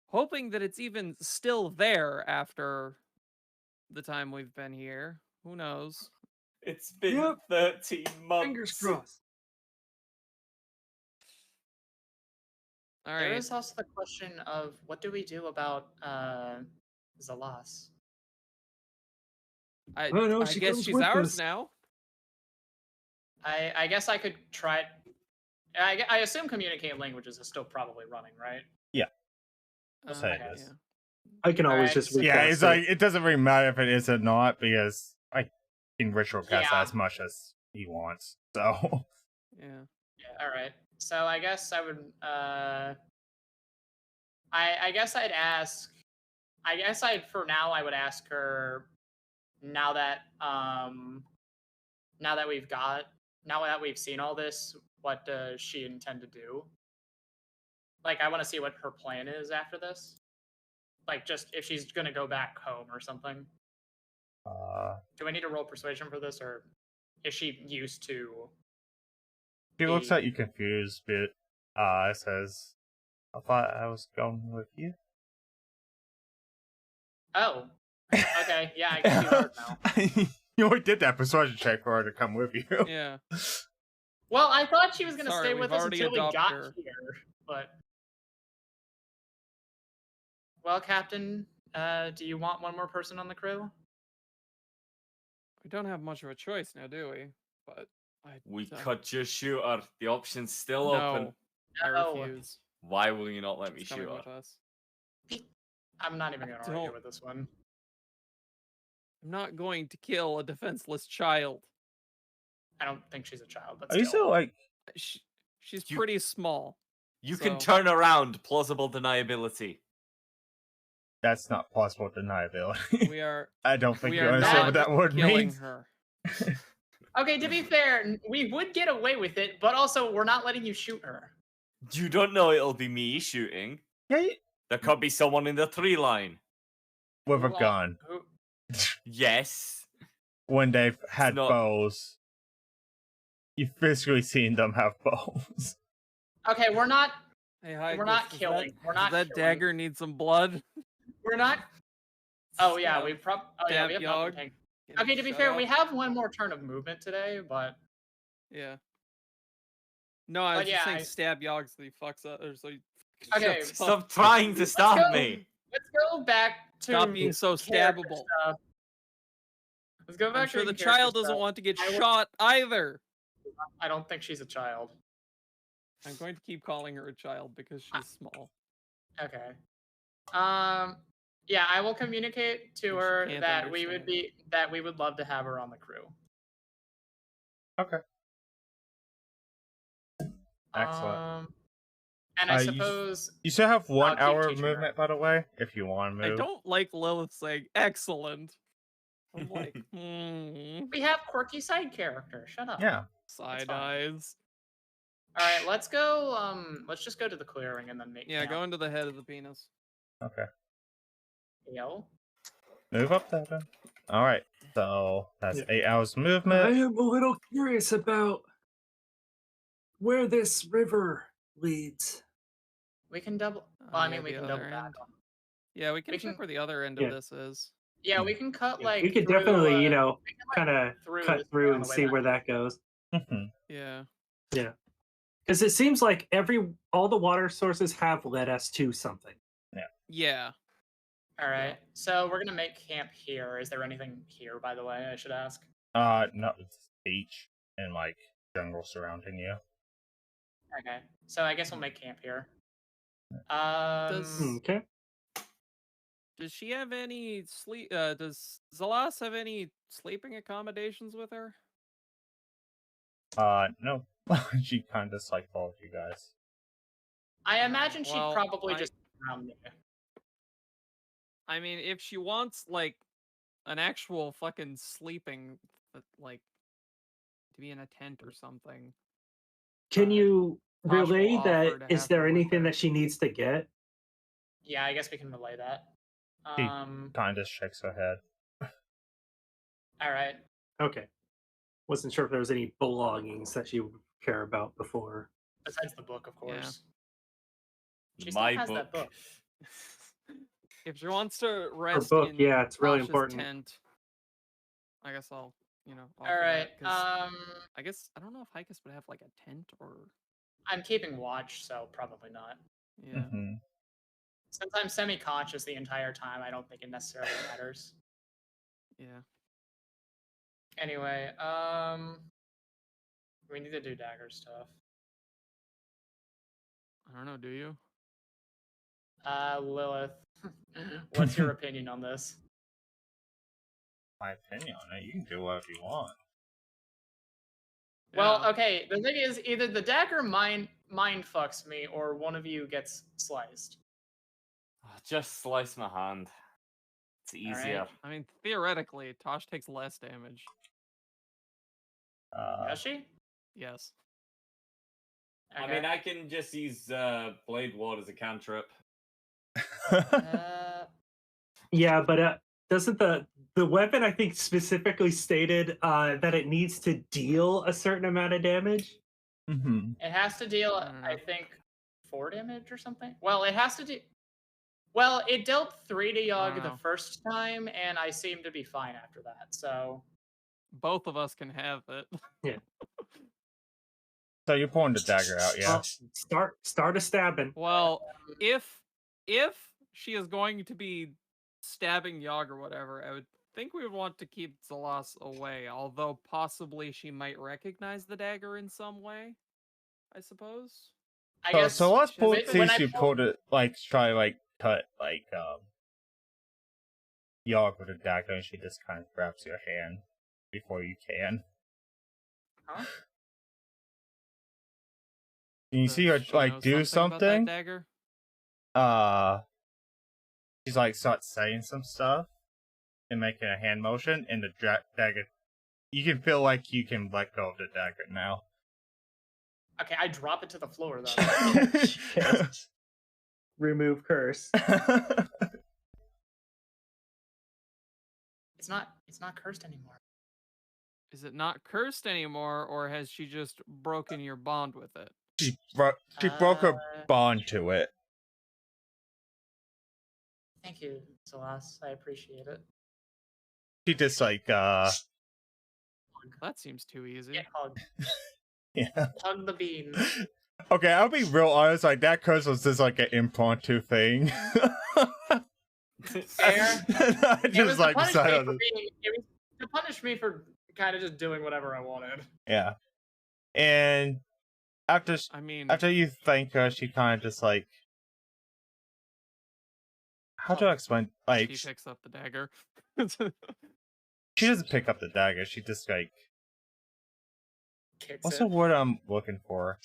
Hoping that it's even still there after the time we've been here. Who knows? It's been Yep. 13 months. Fingers crossed. All There right. is also the question of what do we do about Zalas? I Oh, no, I she guess comes she's with ours us. now. I guess I could try. I assume communicate languages is still probably running, right? I'll say it yeah. is. I can always Alright, just so- recast Yeah, it's it. like it doesn't really matter if it is or not because I can ritual cast Yeah. as much as he wants. So Yeah. Yeah. All right. So I guess I would. I guess I'd ask. I guess for now I would ask her. Now that now that we've seen all this, what does she intend to do? Like, I want to see what her plan is after this. Like, just if she's gonna go back home or something. Do I need to roll persuasion for this, or is she used to? he looks at you confused, but says, "I thought I was going with you." Oh, okay, yeah, I can see that now. You already did that persuasion check for her to come with you. Yeah. Well, I thought she was gonna Sorry, stay we've with us already until we got adopted her. here, but. Well, Captain, do you want one more person on the crew? We don't have much of a choice now, do we? But We could just shoot her. The option's still no, open. I No. refuse. Why will you not let me She's shoot coming her? with us. I'm not even gonna argue don't- with this one. I'm not going to kill a defenseless child. I don't think she's a child, but Are you still like? She's You- pretty small. You So- can turn around. Plausible deniability. That's not plausible deniability. We are I don't think we you are understand not what that word killing means. her. Okay, to be fair, we would get away with it, but also we're not letting you shoot her. You don't know it'll be me shooting. Yeah, There could be someone in the tree line. with a Who- gun. who- Yes. When they've had not- bows, you've physically seen them have bows. Okay, we're not. Hey, hi. We're not does killing. That, We're does not that killing. dagger need some blood? We're not. Oh yeah, Stab- we probably. Oh yeah, we have stab not been Yogg. paying. Get him Okay, to be shut fair, up. we have one more turn of movement today, but Yeah. No, I was But just yeah, saying I- stab Yogg so he fucks up, or so he Okay, shuts up. Stop trying to stab go. me. let's go back to Stop being so character stabbable. stuff. Let's go back I'm sure to the character child doesn't stuff. want to get I will- shot either. I don't think she's a child. I'm going to keep calling her a child because she's small. Okay. Yeah, I will communicate to She her can't that we would love to have her on the crew. Okay. Excellent. And I You- suppose You still have one I'll keep hour of teaching her. movement, by the way, if you want to I move. don't like Lilith saying excellent. I'm like, we have quirky side character. Shut up. Yeah. side fine. eyes. All right, let's go. Let's just go to the clearing and then make. Yeah, camp. go into the head of the penis. Okay. Yo. Move up that. All right. So that's Yeah. 8 hours I movement. am a little curious about where this river leads. We can double. Well, I mean, we the can double other back end. on. Yeah, we can We check can- where the other end Yeah. of this is. Yeah, we can cut Yeah, like. we could through, definitely, we can, kind of through cut this way through on and the way see back. where that goes. Mhm. Yeah. Yeah, because it seems like all the water sources have led us to something. Yeah. All right. So we're gonna make camp here. Is there anything here, by the way? I should ask. No, it's beach and like jungle surrounding you. Okay. So I guess we'll make camp here. Does- Okay. Does she have any sleep? Does Zalas have any sleeping accommodations with her? No. She kind of just like followed you guys. I imagine she'd Well, probably I- just around me. I mean, if she wants like an actual fucking sleeping, like to be in a tent or something. Can you Tosh will relay that? offer to Is have her there with anything her. that she needs to get? Yeah, I guess we can relay that. She Um. kind of shakes her head. All right. Okay. Wasn't sure if there was any belongings that she would care about before. Besides the book, of Yeah. course. She still My has book. that book. If she wants to Her rest book, in yeah, it's really Tasha's important. tent, I guess I'll, All offer right. that, 'cause I guess I don't know if Hikus would have like a tent or I'm keeping watch, so probably not. yeah. Mhm. Since I'm semi-conscious the entire time, I don't think it necessarily matters. Yeah. Anyway, we need to do dagger stuff. I don't know. Do you? Lilith, what's your opinion on this? My opinion on it, you can do whatever you want. Well, Yeah. okay. The thing is, either the dagger mind fucks me, or one of you gets sliced. Just slice my hand. It's All right. easier. I mean, theoretically, Tosh takes less damage. Does she? Yes. I mean, I can just use Blade Ward as a cantrip. Yeah, but doesn't the weapon, I think, specifically stated that it needs to deal a certain amount of damage? Mhm. It has to deal, I don't know. I think, 4 damage or something. Well, it has to do. Well, it dealt 3 to I Yog don't the know. first time, and I seem to be fine after that. So Both of us can have it. Yeah. So you're pulling the dagger out, yeah. Well, start a stabbing. Well, if she is going to be stabbing Yogg or whatever, I would think we would want to keep Zalas away, although possibly she might recognize the dagger in some way, I suppose. I So, guess. so let's pull it. when See, I you pull- pulled it like try to, like cut like Yogg with a dagger, and she just kind of grabs your hand before you can. Huh? Can you Does see her she like know do about that something? dagger? She's like starts saying some stuff and making a hand motion, and the dagger. You can feel like you can let go of the dagger now. Okay, I drop it to the floor though. Remove curse. It's not cursed anymore. Is it not cursed anymore, or has she just broken your bond with it? she broke her bond to it. Thank you, Celeste. I appreciate it. She just like That seems too easy. Get hugged. yeah. Hug the bean. Okay, I'll be real honest. Like that curse was just like an impromptu thing. Fair. I It was just like to punish decided me on for this. it was to punish me for kind of just doing whatever I wanted. Yeah, and after I mean, after you thank her, she kind of just like, how do I explain? Like she picks up the dagger. she doesn't pick up the dagger. She just like, Kicks what's it. the word I'm looking for?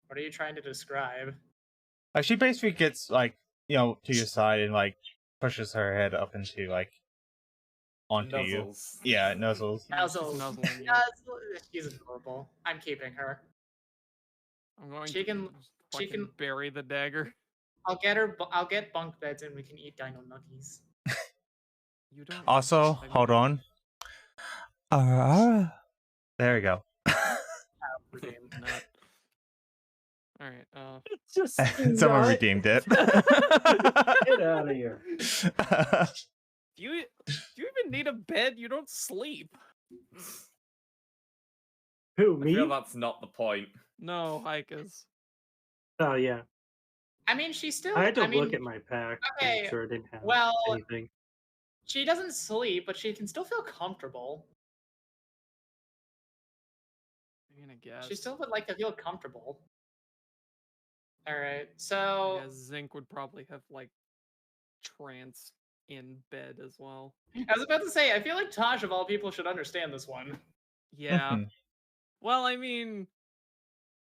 What are you trying to describe? Like she basically gets like, you know, to your side and like pushes her head up into like onto you. Nuzzles. Yeah, nuzzles. Nuzzles. nuzzling you. Nuzzle. She's adorable. I'm keeping her. I'm going She to can- just she fucking can- bury the dagger. I'll get bunk beds and we can eat dino nuggies. You don't. Also, I mean, hold on. There we go. Redeemed. Not. All right. Just Someone not- redeemed it. Get out of here. Do you even need a bed? You don't sleep. Who, I me? feel that's not the point. No, Hikas. Oh, yeah. I mean, she still. I had to I mean, look at my pack to okay, make sure it didn't have well, anything. she doesn't sleep, but she can still feel comfortable. I'm gonna guess. She still would like to feel comfortable. All right, I so guess Zinc would probably have like trance in bed as well. I was about to say, I feel like Taj of all people should understand this one. Yeah. Mhm. Well, I mean,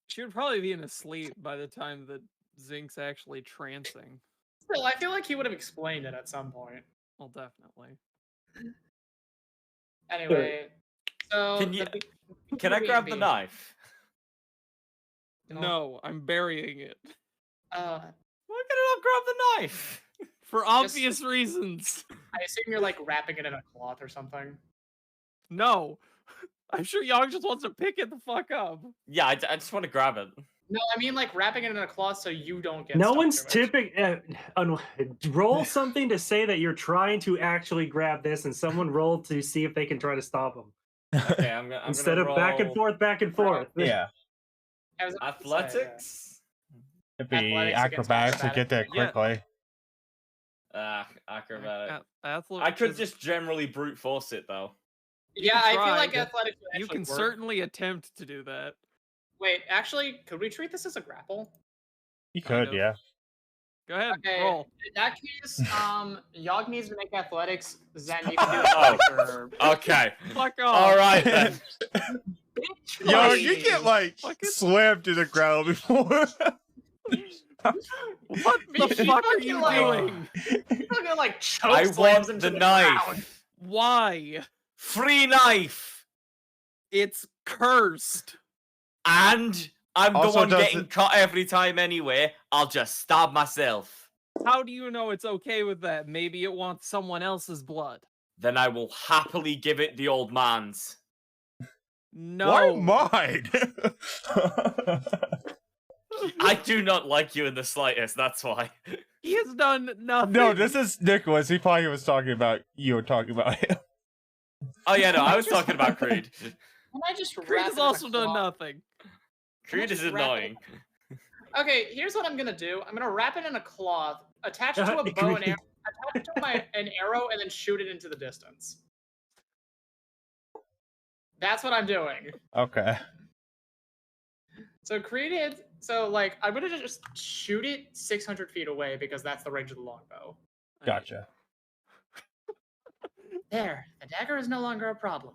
she would probably be in a sleep by the time that Zinc's actually trancing. Still, I feel like he would have explained it at some point. Well, definitely. Anyway, so Can you- the Can I grab the B&B. knife? No. No, I'm burying it. Uh, Why can I not grab the knife? For obvious reasons. I assume you're like wrapping it in a cloth or something. No. I'm sure Yang just wants to pick it the fuck up. Yeah, I just want to grab it. No, I mean like wrapping it in a cloth so you don't get. No stuck one's to it. roll something to say that you're trying to actually grab this, and someone roll to see if they can try to stop them. Okay, I'm gonna. Instead of back and roll forth, back and forth. Yeah. I was about to say, yeah. Athletics. It'd be Athletics against acrobatics to get there Yeah. quickly. Acrobatic. Athlete. I could just generally brute force it though. Yeah, I feel try, like but athletics would You actually can work. certainly attempt to do that. Wait, actually, could we treat this as a grapple? You Kind could, of. yeah. Go ahead, Okay, roll. in that case, Yog needs to make athletics. Zen, you can do Oh. athletics or Okay. Fuck off. All right then. bitch. Yo, please. you get like Fucking- slammed to the ground before. What the You fuck are fucking, you like- doing? You're gonna like choke I slams want into the ground. knife. Why? Free knife. It's cursed. And I'm the Also one does getting it- cut every time anyway. I'll just stab myself. How do you know it's okay with that? Maybe it wants someone else's blood. Then I will happily give it the old man's. No. Why mine? I do not like you in the slightest, that's why. He has done nothing. No, this is Nicholas. He probably was talking about you were talking about him. Oh yeah, no, I was talking about Creed. Can I just Creed wrap has it in a also done cloth? nothing. Creed is just wrap it- annoying. Okay, here's what I'm gonna do. I'm gonna wrap it in a cloth, attach it to a bow and arrow, attach it to an arrow, and then shoot it into the distance. That's what I'm doing. Okay. So created. So like, I'm gonna just shoot it 600 feet away because that's the range of the longbow. Gotcha. There, the dagger is no longer a problem.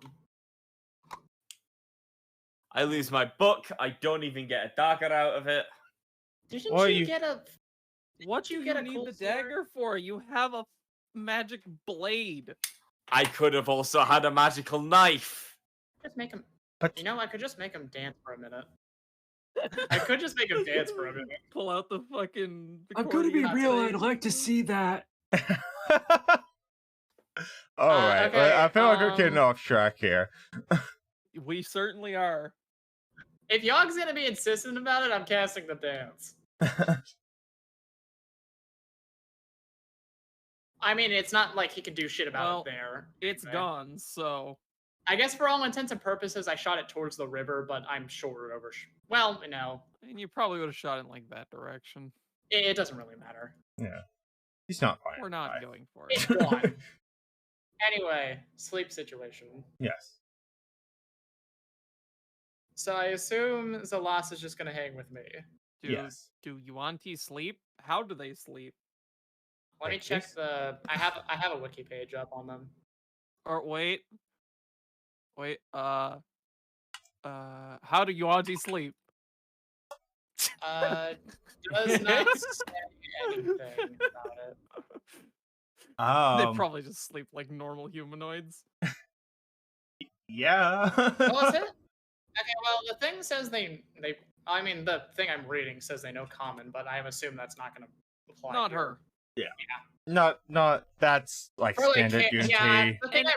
I lose my book, I don't even get a dagger out of it. Didn't Or you you- get a? What do you you get a need cool the sword? dagger for? You have a magic blade. I could have also had a magical knife. Just make him. But You know, I could just make him dance for a minute. I could just make him dance for a minute. Pull out the fucking. I'm gonna be accordion real. thing. I'd like to see that. all right. okay, I feel like we're getting off track here. We certainly are. If Yog's gonna be insistent about it, I'm casting the dance. I mean, it's not like he can do shit about Well, it there. It's anyway. gone, so. I guess for all intents and purposes, I shot it towards the river, but I'm sure it over. Well, no, And you probably would have shot it in like that direction. it doesn't really matter. Yeah. He's not fine. We're not Fine. going for it. It's one. Anyway, sleep situation. Yes. So I assume Zalas is just gonna hang with me. Do, Yes. do Yuan-Ti sleep? How do they sleep? Let me Like check this? the. I have a wiki page up on them. Or wait. How do Yuan-Ti sleep? Does not say anything about it. They probably just sleep like normal humanoids. Yeah. Oh, is it? Okay, well, the thing says they. I mean, the thing I'm reading says they know common, but I assume that's not gonna apply Not here. her. Not that's like Or, like, standard yeah, Unity. the thing An-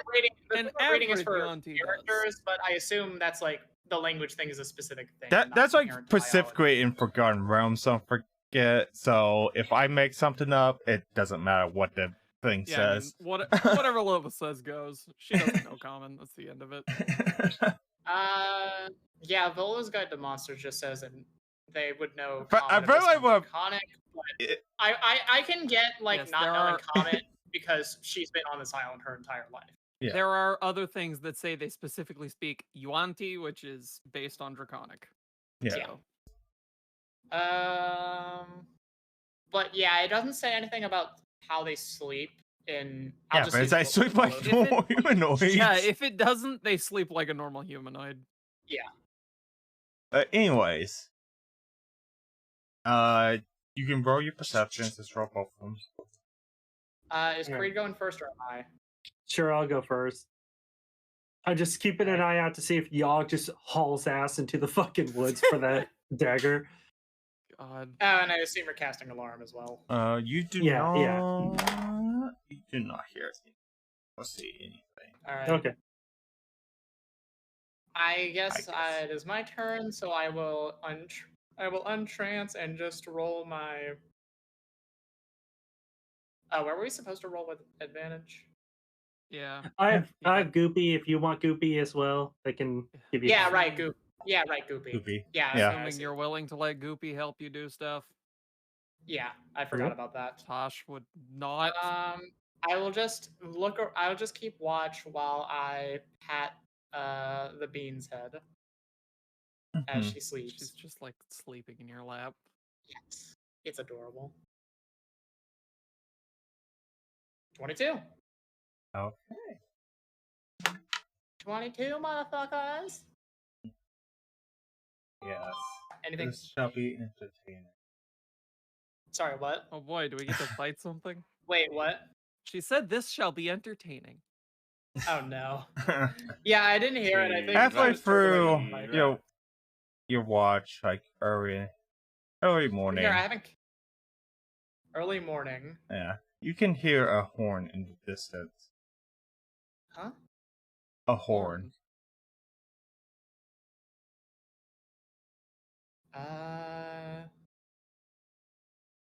I'm reading is average for Yuan-Ti does. characters, but I assume that's like the language thing is a specific thing. That and not that's like inherent to biology. specifically in Forgotten Realms. Don't forget. So if I make something up, it doesn't matter what the thing Yeah, I mean, says. whatever Lova says goes. She doesn't know common. That's the end of it. Yeah, Vola's Guide to Monsters just says that they would know But I common if feel they like sound what- Draconic, but It- I can get like Yes, not there knowing are- common because she's been on this island her entire life. Yeah. There are other things that say they specifically speak Yuan-Ti, which is based on Draconic. Yeah. So, But yeah, it doesn't say anything about how they sleep in. Yeah, just but use it's like Vola's sleep like Guide. normal humanoids. yeah, if it doesn't, they sleep like a normal humanoid. Anyways, you can roll your perceptions. Just roll both of them. Is Yeah. Creed going first or am I? Sure, I'll go first. I'm just keeping an eye out to see if Yogg just hauls ass into the fucking woods for that dagger. God. Oh, and I assume you're casting alarm as well. You do Yeah, not. yeah. You do not hear anything. Let's see anything. All right. Okay. I guess, guess. it is my turn, so I will untrance and just roll my. Oh, were we supposed to roll with advantage? Yeah. I have Yeah. Goopy. If you want Goopy as well, they can give you. Yeah, right, Goop. Yeah, right, Goopy. Goopy. Yeah, Yeah. okay, I Assuming see. you're willing to let Goopy help you do stuff. Yeah, I forgot about that. Tosh would not. I will just I'll just keep watch while I pat the bean's head as Mhm. she sleeps. She's just like sleeping in your lap. Yes, it's adorable. 22. Okay. 22, motherfuckers. Yes. Anything? This shall be entertaining. Sorry, what? Oh boy, do we get to fight something? Wait, what? She said this shall be entertaining. Oh no. Yeah, I didn't hear it. I think Halfway I was through, turning my- your watch, like early morning. Here, I haven't. Early morning. Yeah, you can hear a horn in the distance. Huh? A horn.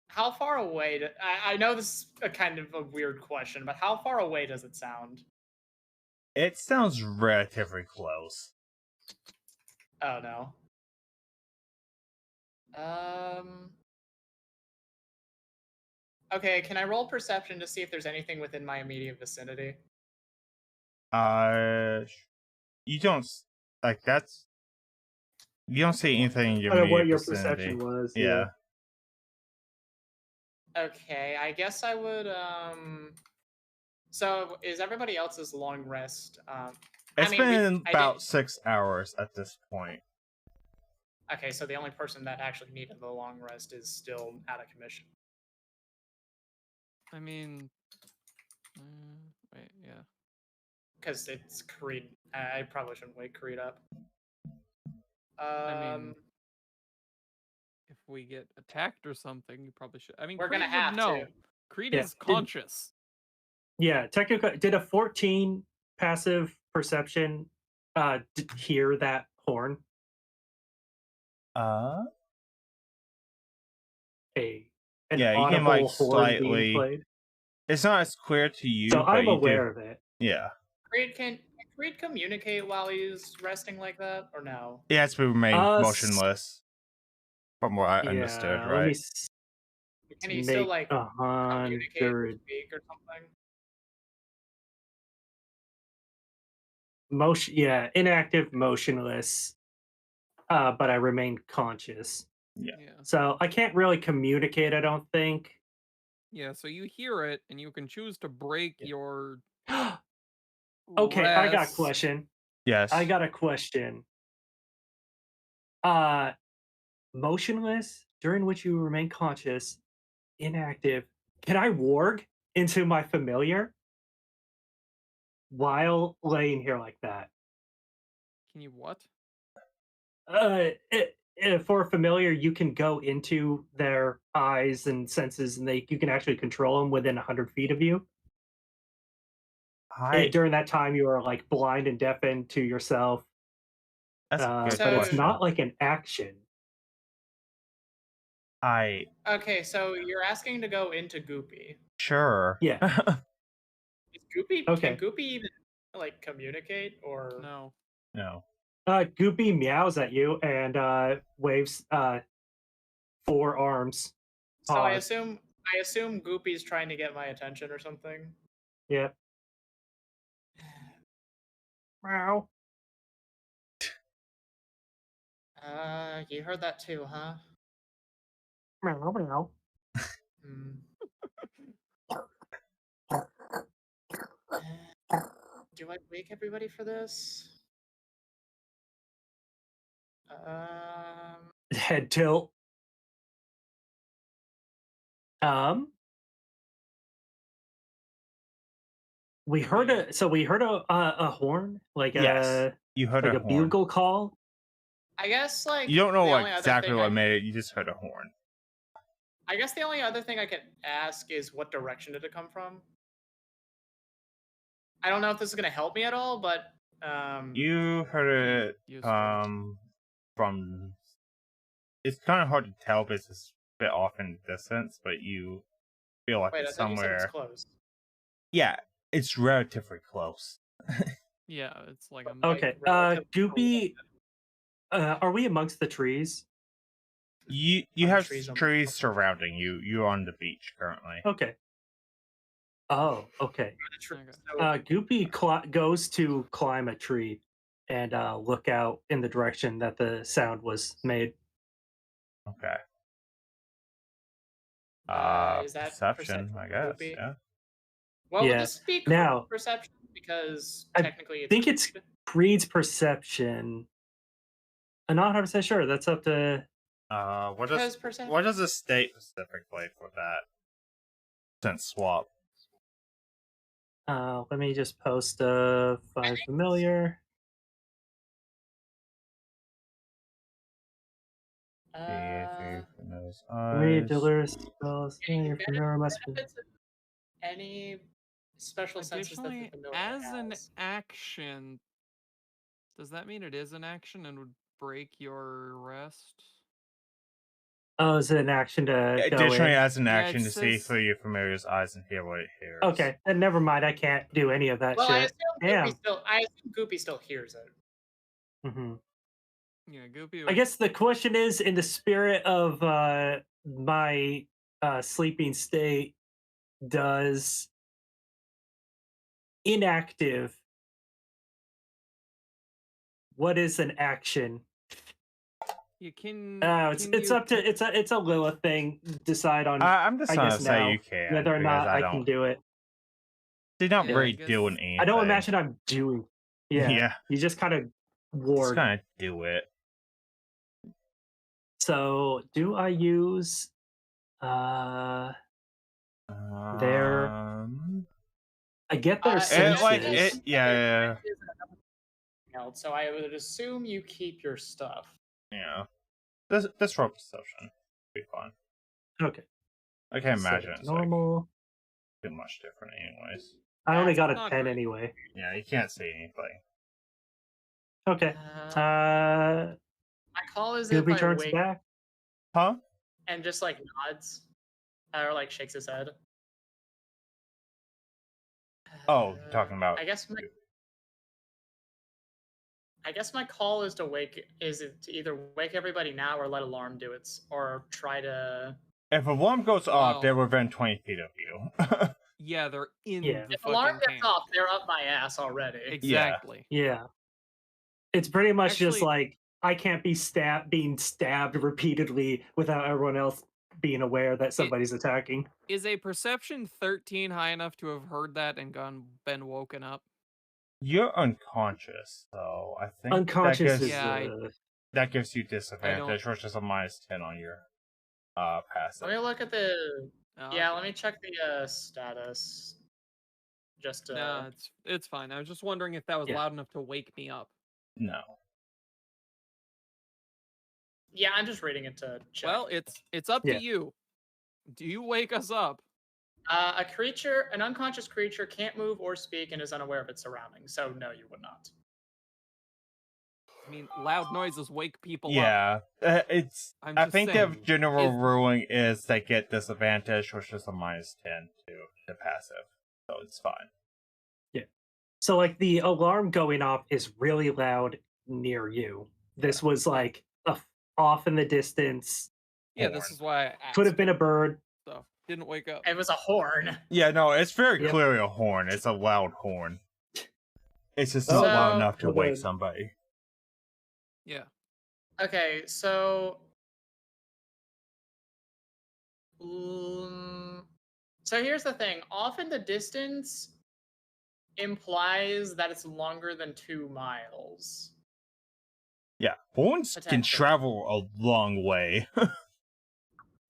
How far away? I know this is a kind of a weird question, but how far away does it sound? It sounds relatively close. Oh no. Okay, can I roll perception to see if there's anything within my immediate vicinity? You don't like that's. You don't see anything in your I don't know what immediate your vicinity. perception was. Yeah. Okay, I guess I would So is everybody else's long rest? It's been I about did- 6 hours at this point. Okay, so the only person that actually needed the long rest is still out of commission. I mean, wait, yeah. Because it's Creed. I probably shouldn't wake Creed up. I mean, if we get attacked or something, you probably should. I mean, We're Creed gonna would have know. to. Creed Yeah, is conscious. Yeah, technically, did a 14 passive perception hear that horn? Uh, An Yeah, you can, audible like, horn being slightly- played. it's not as clear to you, So but I'm you aware do. of it. Yeah. Can Creed communicate while he's resting like that, or no? He has to remain Uh, motionless. From what I understood, Yeah, right? Let me Can he still make like communicate or 100 speak or something? motion. Yeah, inactive, motionless, but I remain conscious. Yeah. So I can't really communicate. I don't think. Yeah, so you hear it, and you can choose to break Yeah. your. Okay, I got a rest. question. Yes. I got a question. Motionless, during which you remain conscious, inactive. Can I warg into my familiar while laying here like that? Can you what? for a familiar, you can go into their eyes and senses, and you can actually control them within 100 feet of you. During that time, you are like blind and deafened to yourself, That's a good but it's question. not like an action. Okay, so you're asking to go into Goopy. Sure. Yeah. Is Goopy Okay. Can Goopy even like communicate or No. No. Goopy meows at you and waves 4 arms. So Pause. I assume Goopy's trying to get my attention or something. Yep. Meow. You heard that too, huh? Meow meow. Hmm. Do I wake everybody for this? Head tilt. We heard a horn, like Yes. You heard like a a horn. bugle call. I guess like You don't know the like only other exactly thing what I- made it. You just heard a horn. I guess the only other thing I could ask is what direction did it come from? I don't know if this is gonna help me at all, but You heard it Useful. from. It's kind of hard to tell because it's a bit off in distance, but you feel like wait, I it's thought you said it's somewhere. close. Yeah, it's relatively close. Yeah, it's like a Okay. relatively Goopy. Are we amongst the trees? You On the have trees on the- trees surrounding you. You're on the beach currently. Okay. Oh, okay. Okay. Goopy goes to climb a tree and look out in the direction that the sound was made. Okay. Is that Perception, I guess. Goopy? Yeah. Well, would Yeah. this be Now- perception because I technically it's think it's Creed's perception. I'm not 100% sure. That's up to. What Because does perception. what does the state specifically for that? Since swap. Let me just post find familiar. Read delirious spells. Familiar must be. Any special senses that the Additionally, familiar as an has. action, does that mean it is an action and would break your rest? Oh, is it an action to go Additionally, in? as an Yeah, it action to see says- through your familiar's eyes and hear what it hears. Okay, then never mind. I can't do any of that Well, shit. I assume Goopy still hears it. Hmm. Yeah, Goopy. I guess the question is, in the spirit of my sleeping state, does inactive? What is an action? You can. It's up to it's a Lilith thing. Decide on I'm just I gonna guess say now you can whether or because not I can do it. They're not Yeah, I really guess- doing anything. I don't imagine I'm doing. Yeah, Yeah. you just kind of Just ward. kind of do it. So do I use their? I get their senses. Yeah. So I would assume you keep your stuff. Yeah. This roll perception be fun. Okay. I can't So imagine it's like normal. too much different, anyways. I only That's got a not 10 great. anyway. Yeah, you can't see anything. Okay. My call is if Goopy I turns wake back. Huh? and just like nods or like shakes his head. Oh, talking about. I guess my call is to either wake everybody now or let alarm do it, or try to. If alarm goes off, Wow. they're within 20 feet of you. Yeah, they're in Yeah. the If alarm fucking gets camp. off, they're up my ass already. Exactly. Yeah. It's pretty much just Actually- like I can't be being stabbed repeatedly without everyone else being aware that somebody's attacking. Is a perception 13 high enough to have heard that and been woken up? You're unconscious, so I think Unconscious that gives, is Yeah, that gives you disadvantage, which is a -10 on your passive. Let me look at the. Oh, Yeah, okay. let me check the status. Just No, it's fine. I was just wondering if that was Yeah. loud enough to wake me up. No. Yeah, I'm just reading it to check. Well, it's up Yeah. to you. Do you wake us up? An unconscious creature can't move or speak and is unaware of its surroundings. So no, you would not. I mean, loud noises wake people up. Yeah, it's. I'm I just think saying, the general is- ruling is they get disadvantage, which is a -10 to the passive, so it's fine. So like the alarm going off is really loud near you. This was like off in the distance. Yeah, Horn. this is why I asked. Could have been a bird. So didn't wake up. It was a horn. Yeah, no, it's very Yep. clearly a horn. It's a loud horn. It's just Oh, not loud so- enough to well, wake good. somebody. Yeah. Okay, so. So here's the thing. Often the distance implies that it's longer than 2 miles. Yeah, horns can Potentially. travel a long way.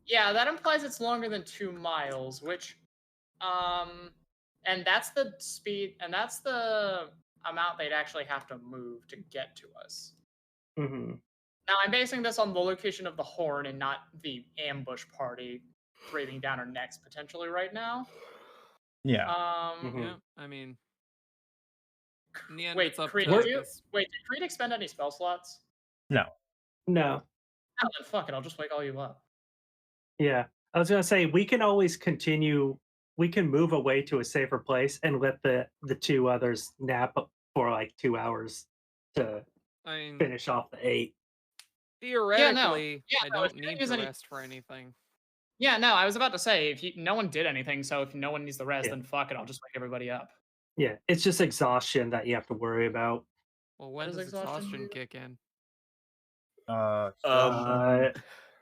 Yeah, that implies it's longer than 2 miles, which, and that's the speed, and that's the amount they'd actually have to move to get to us. Hmm. Now, I'm basing this on the location of the horn and not the ambush party breathing down our necks potentially right now. Yeah. Mhm. Yeah. I mean, in the end, Wait, it's up Creed, to did you? us. Wait, did Creed expend any spell slots? No. No. Oh, then fuck it, I'll just wake all you up. Yeah. I was gonna say we can always continue. We can move away to a safer place and let the two others nap for like 2 hours to I mean, finish off the 8. theoretically, Yeah, I no, if don't you don't need use to any- rest for anything. Yeah, no, I was about to say, no one did anything, so if no one needs the rest, Yeah. then fuck it, I'll just wake everybody up. Yeah, it's just exhaustion that you have to worry about. Well, when does does exhaustion exhaustion do? kick in? Uh,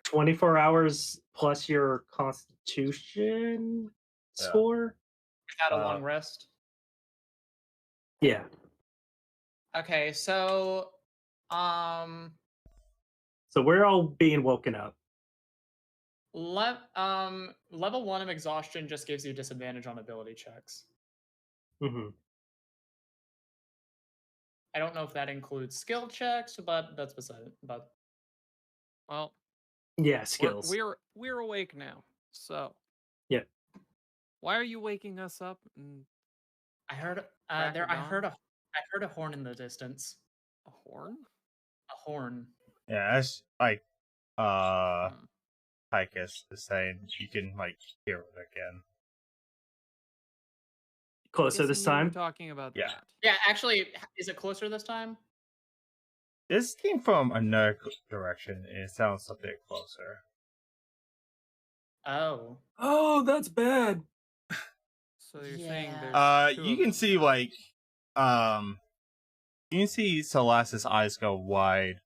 24 hours plus your constitution Yeah. score. Without a long rest. Yeah. Okay, so So we're all being woken up. level 1 of exhaustion just gives you disadvantage on ability checks. Hmm. I don't know if that includes skill checks, but that's beside it. But Well, Yeah, we're, skills. we're awake now. So. Yeah. Why are you waking us up? I heard Crack there of I dawn? heard a horn in the distance. A horn? A horn. Yeah, that's like Hmm. Tychus is saying you can like hear it again. Closer Guessing this you were time. talking about Yeah. that. Yeah, actually, is it closer this time? This came from another direction and it sounds a bit closer. Oh. Oh, that's bad. So you're saying Yeah. there's two You of can them. see like you can see Celeste's eyes go wide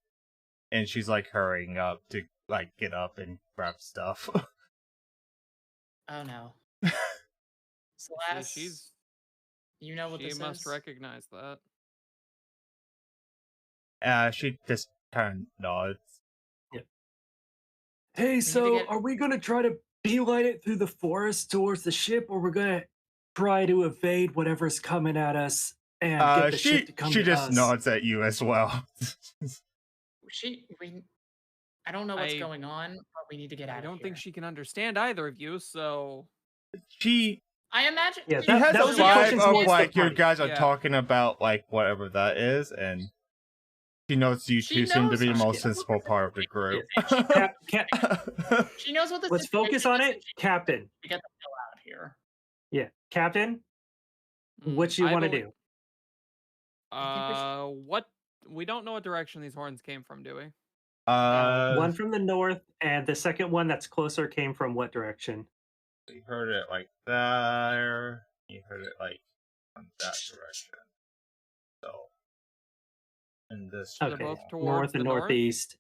and she's like hurrying up to like get up and grab stuff. Oh no. See, Celeste, you know what she this must is? recognize that. She just kind of nods. Hey, to so get- are we gonna try to beeline it through the forest towards the ship, or we're gonna try to evade whatever's coming at us and get the ship to come She to just us? nods at you as well. I don't know what's I- going on, but we need to get out I of don't here. think she can understand either of you, so she I imagine. Yeah, she That- has that a was the vibe question of towards the like you party. guys are Yeah. talking about like whatever that is, and she knows you She two seem to knows be the what most she- sensible part of the group. She knows what the Let's focus situation on is, it, and she Captain. needs to get the hell out of here. Yeah, Captain. mm, What you I want to belie- do? I think we should- What? We don't know what direction these horns came from, do we? One from the north, and the second one that's closer came from what direction? You heard it like there. You heard it like from that direction. So, in this They're Okay, both channel. towards north and the north? northeast.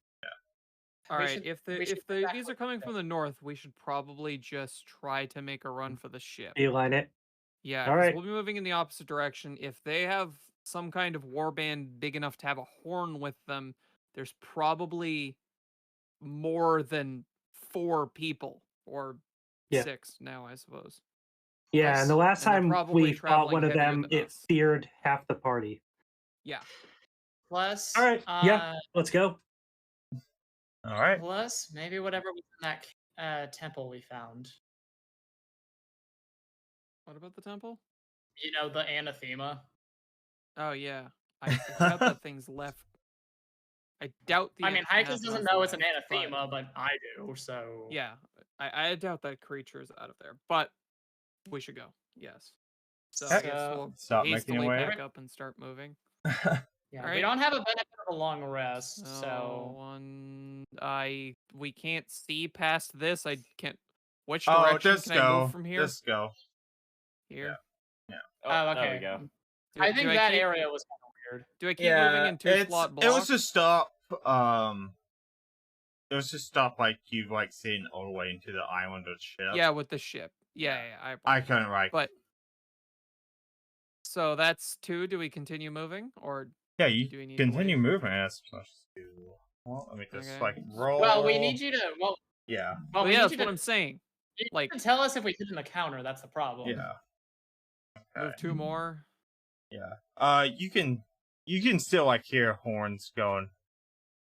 All We right. should- If we should these go back are with coming it. from the north, we should probably just try to make a run for the ship. Beeline it. Yeah, All 'cause right. we'll be moving in the opposite direction. If they have some kind of warband big enough to have a horn with them, there's probably more than 4 people or Yeah. 6 now, I suppose. Yeah, and the last And they're time probably we fought traveling one of heavier them, than it us. feared half the party. Yeah. Plus, All right, yeah, let's go. All right. Plus, maybe whatever was in that temple we found. What about the temple? You know, the anathema. Oh yeah, I doubt that thing's left. I doubt the. I mean, Hikers doesn't anathema's know it's an left, but- anathema, but I do, so... Yeah, I doubt that creature's out of there, but we should go. Yes. So I guess we'll Stop making your hastily way. pack up and start moving. Yeah, we Alright. don't have a benefit of a long rest, So so... we can't see past this. I can't. Which Oh, direction just can I go. move from here? Just go. Here. Oh, okay. There we go. Do- I think do that keep- area was kind of weird. Do I keep moving in two slot it blocks? was to stop. It was to stop like you like seeing all the way into the island of the ship. Yeah, with the ship. Yeah. I couldn't like. But so that's 2. Do we continue moving, or Yeah, you do we need to continue wait? moving as much to. Well, let me just Okay. like roll. Well, we need you to... Well, Yeah. Well, well, we yeah, need that's you what to... I'm saying. You like- need to tell us if we hit in the counter, that's the problem. Yeah. Move 2 more. Yeah. You can still like hear horns going.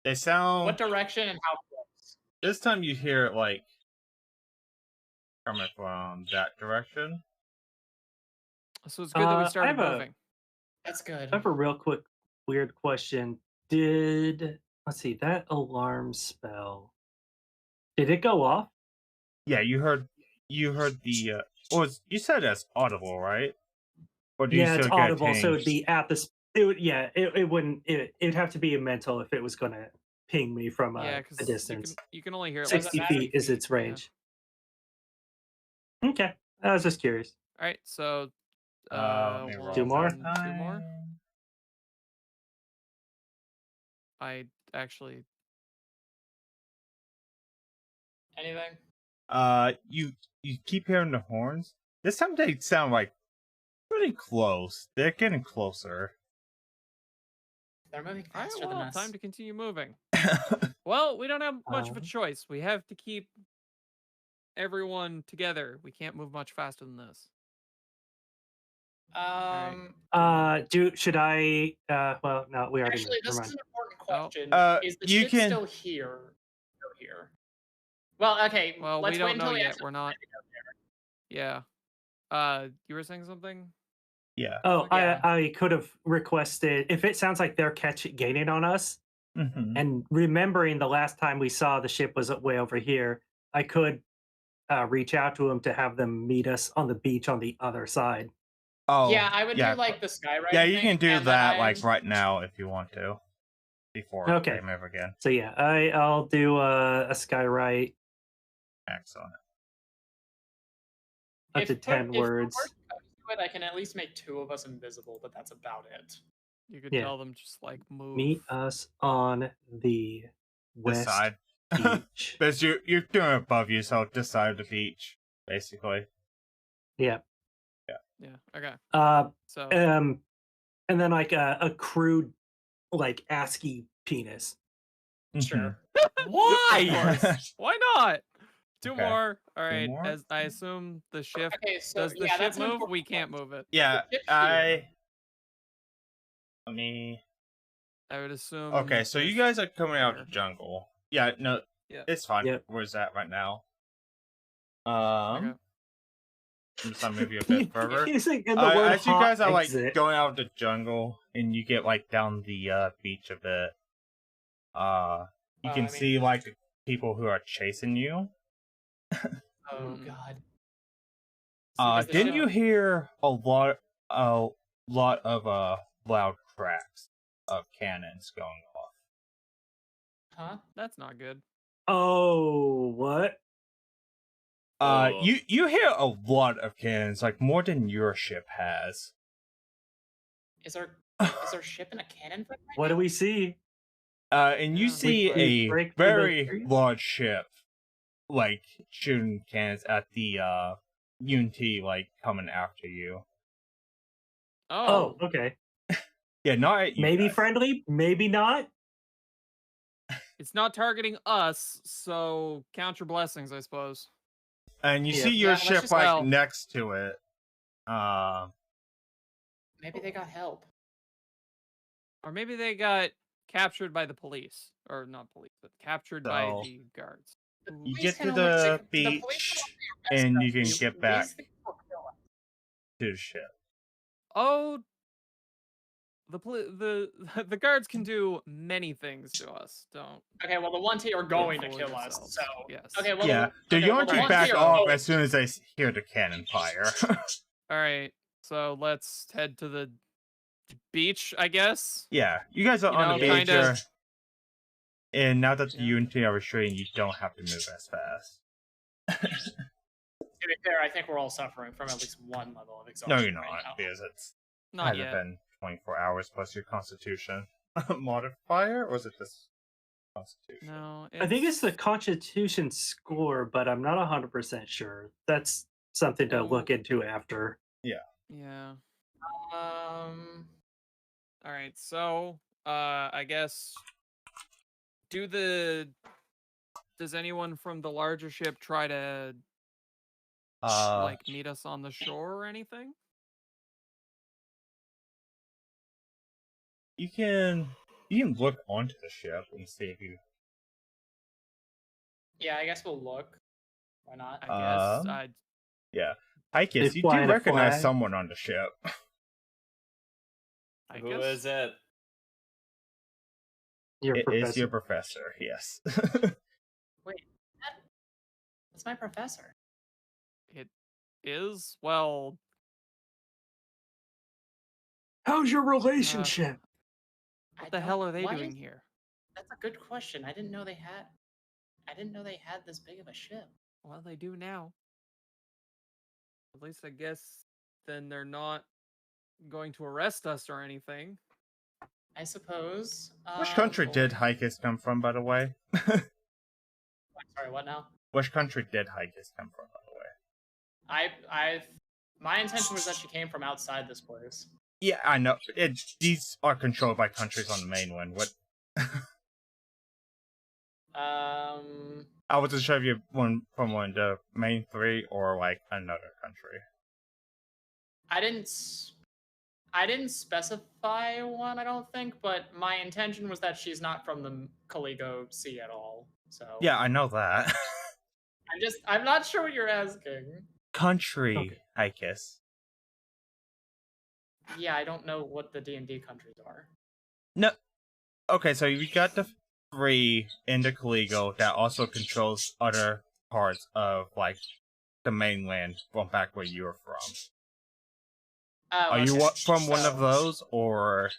They sound. What direction and how close? This time you hear it like coming from that direction. So it's good that we I started have a- moving. That's good. I have a real quick weird question. Let's see, that alarm spell, did it go off? Yeah, you heard the. You said that's audible, right? Or do you Yeah, it's still get audible, so it'd pinged? be at the. It would, yeah, it wouldn't. It'd have to be a mental if it was going to ping me from Yeah, a because distance. you can only hear it. Does it 60 matter? feet is its range. Okay, I was just curious. All right, so Let me we'll roll 2 more? run 2 more. I actually Anything? You keep hearing the horns. This time they sound like pretty close. They're getting closer. They're moving all right, faster than well, us. time to continue moving. Well, we don't have much of a choice. We have to keep everyone together. We can't move much faster than this. Should I? Well, no, we already. Actually, this Never is mind. an important question. Is the you ship can- still here? Still here. Well, okay. Well, let's we wait don't know until we yet. actually We're not. find it out Yeah. You were saying something? Yeah. Oh, Yeah. I could have requested if it sounds like they're gaining on us, Mhm. and remembering the last time we saw the ship was way over here, I could reach out to them to have them meet us on the beach on the other side. Oh, Yeah, I would do like the skywriting. Yeah, you thing, can do and then that I- like right now if you want to. Before Okay. they move again. So yeah, I'll do a skywrite Excellent. up to 10 if the words. worst comes to it, I can at least make 2 of us invisible, but that's about it. You could Yeah. tell them just like move. Meet us on the This west side. beach. Because you're doing it above you, so this side of the beach, basically. Yeah. Yeah. Okay. So And then like a crude like ASCII penis. Sure. Why? Of course. Why not? 2 Okay. more. All right. more? As I assume the ship Okay, so does the yeah, ship that's an move? important We can't question. move it. Yeah, ship's let me. I would assume. Okay, so you guys are coming out of the jungle. Yeah, no, Yeah. it's fine. Yep. Where's that right now? Okay. I'm just gonna move you a bit further. Using in the word As you guys hot are like exit. going out of the jungle and you get like down the beach a bit, you can I mean- see like people who are chasing you. Oh Mm. god. Uh, Because the didn't ship- you hear a lot of loud cracks of cannons going off? Huh? That's not good. Oh, what? Oh. You hear a lot of cannons, like more than your ship has. Is our ship in a cannon fight right What do now? we see? And you Yeah. see We a break through the very trees? large ship, like shooting cannons at the UNT, like coming after you. Oh. Oh, okay. Yeah, not at you Maybe guys. friendly, maybe not. It's not targeting us, so count your blessings, I suppose. And you Yeah. see your Yeah, let's ship just- like well- next to it. Maybe they got help. Or maybe they got captured by the police, or not police, but captured by So- the guards. The Who- You police get can to only- the police can beach, only and arrest you us. can We- get we back think they'll kill us. to the ship. Oh, the guards can do many things to us. Don't. Okay, well the ones here are going to fool kill us. yourselves. So Yes. okay, well Yeah, the okay, well, Yonti ones back here off are as soon as they hear the cannon fire. All right. So let's head to the beach, I guess. Yeah, you guys are You on know, the beach, kinda- and now that the Yeah. Unity are restrained, you don't have to move as fast. To be fair, I think we're all suffering from at least one level of exhaustion. No, you're right not, now. because it's Not hasn't yet. been 24 hours plus your Constitution modifier, or is it just Constitution? No, I think it's the Constitution score, but I'm not 100% sure. That's something to look into after. Yeah. Um, All right. So, I guess does anyone from the larger ship try to like meet us on the shore or anything? you can look onto the ship and see if you. yeah, I guess we'll look. Why not? I guess Um, I Yeah, I guess They you fly do in a recognize flag. someone on the ship. Who guess is it? Your It professor. is your professor. Yes. That's my professor. it is. Well, How's your relationship? what the hell are they why doing is- here? That's a good question. I didn't know they had. I didn't know they had this big of a ship. Well, they do now. At least I guess then they're not going to arrest us or anything. I suppose. Which country Boy. did Hikis come from, by the way? Sorry, what now? Which country did Hikis come from, by the way? My intention was that she came from outside this place. Yeah, I know. These are controlled by countries on the mainland. What? I wasn't sure if you're from one of the main three or like another country. I didn't specify one, I don't think, but my intention was that she's not from the Caligo Sea at all. So Yeah, I know that. I'm not sure what you're asking. Country, Hikis. Yeah, I don't know what the D&D countries are. No. Okay, so you got the three in the Caligo that also controls other parts of like the mainland from back where you're from. Are you from one of those or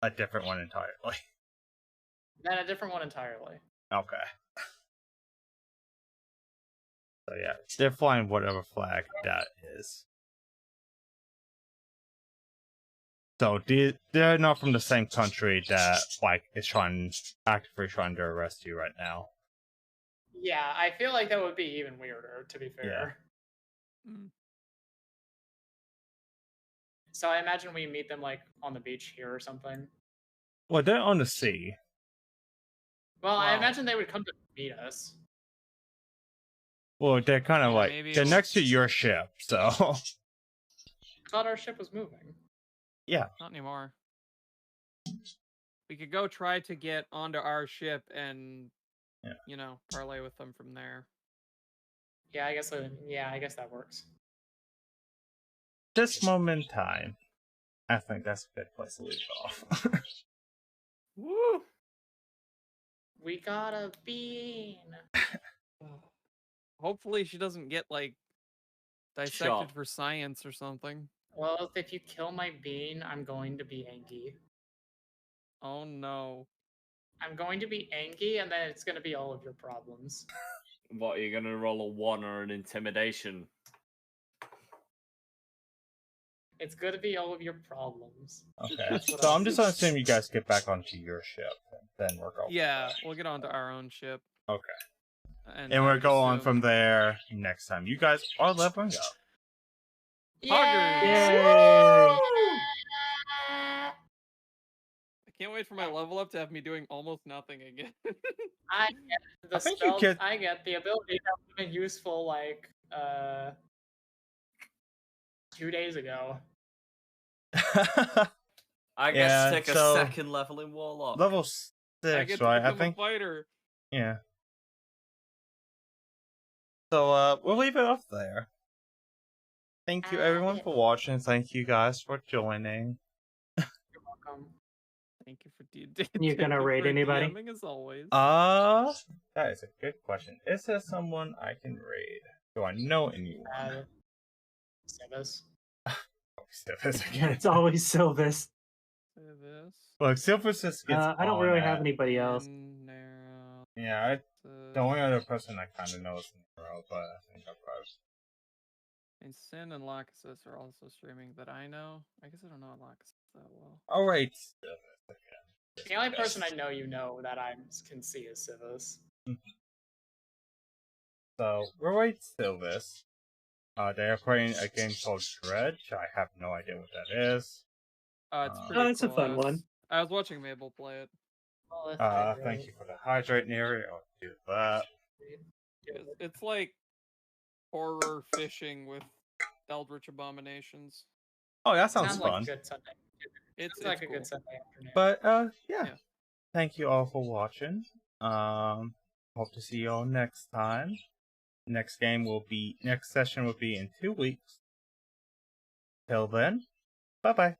a different one entirely? Then a different one entirely. Okay. So yeah, they're flying whatever flag that is. So they're not from the same country that like is actively trying to arrest you right now. Yeah, I feel like that would be even weirder, to be fair. Mm. So I imagine we meet them like on the beach here or something. Well, they're on the sea. Well, I Wow. imagine they would come to meet us. Well, they're kind of Yeah, like maybe they're we'll- next to your ship, so I thought our ship was moving. Not anymore. We could go try to get onto our ship and, Yeah. parlay with them from there. Yeah, I guess that works. this moment in time, I think that's a good place to leave off. Woo! We got a bean. Hopefully she doesn't get, like, dissected Shot. for science or something. Well, if you kill my bean, I'm going to be angry. Oh, no. I'm going to be angry, and then it's going to be all of your problems. What, are you going to roll a 1 or an intimidation? It's going to be all of your problems. Okay, That's what so I'll I'm just do. gonna assume you guys get back onto your ship, and then we'll go. from Yeah, there. we'll get onto our own ship. Okay. And, And I we'll would go on assume- from there next time. You guys are leveling up. Poggers! Yay! I can't wait for my level up to have me doing almost nothing again. I get the I think you spell. get- I get the ability that would have been useful like 2 days ago. I Yeah, guess take a so- second level in Warlock. Level I get 6, to right? become I think. a fighter. Yeah. So we'll leave it off there. Thank you everyone Yeah. for watching. Thank you guys for joining. You're welcome. Thank you for You gonna thank you raid for anybody? DMing as always. That is a good question. Is there someone I can raid? Do I know anyone? Civis. It's always Sylvis. Say this. Look, Silver's just gets I don't on really at- have anybody else. Narrow, Yeah, the only other person I kind of know is Nero, but I think I'll probably. and Sin and Lachesis are also streaming that I know. I guess I don't know Lachesis that well. Alright. The only person I know that I can see is Civis. So, we're right Silvis. They're playing a game called Dredge. I have no idea what that is. It's Oh, pretty it's a cool. fun one. I was watching Mabel play it. Well, Thank you for the hydrate, Neri. I'll do that. It's like horror fishing with eldritch abominations. Oh, that sounds Sounds fun. like a good Sunday. It's Sounds like it's a cool. good Sunday afternoon. But Yeah. Thank you all for watching. Hope to see you all next time. Next session will be in 2 weeks. Till then, bye bye.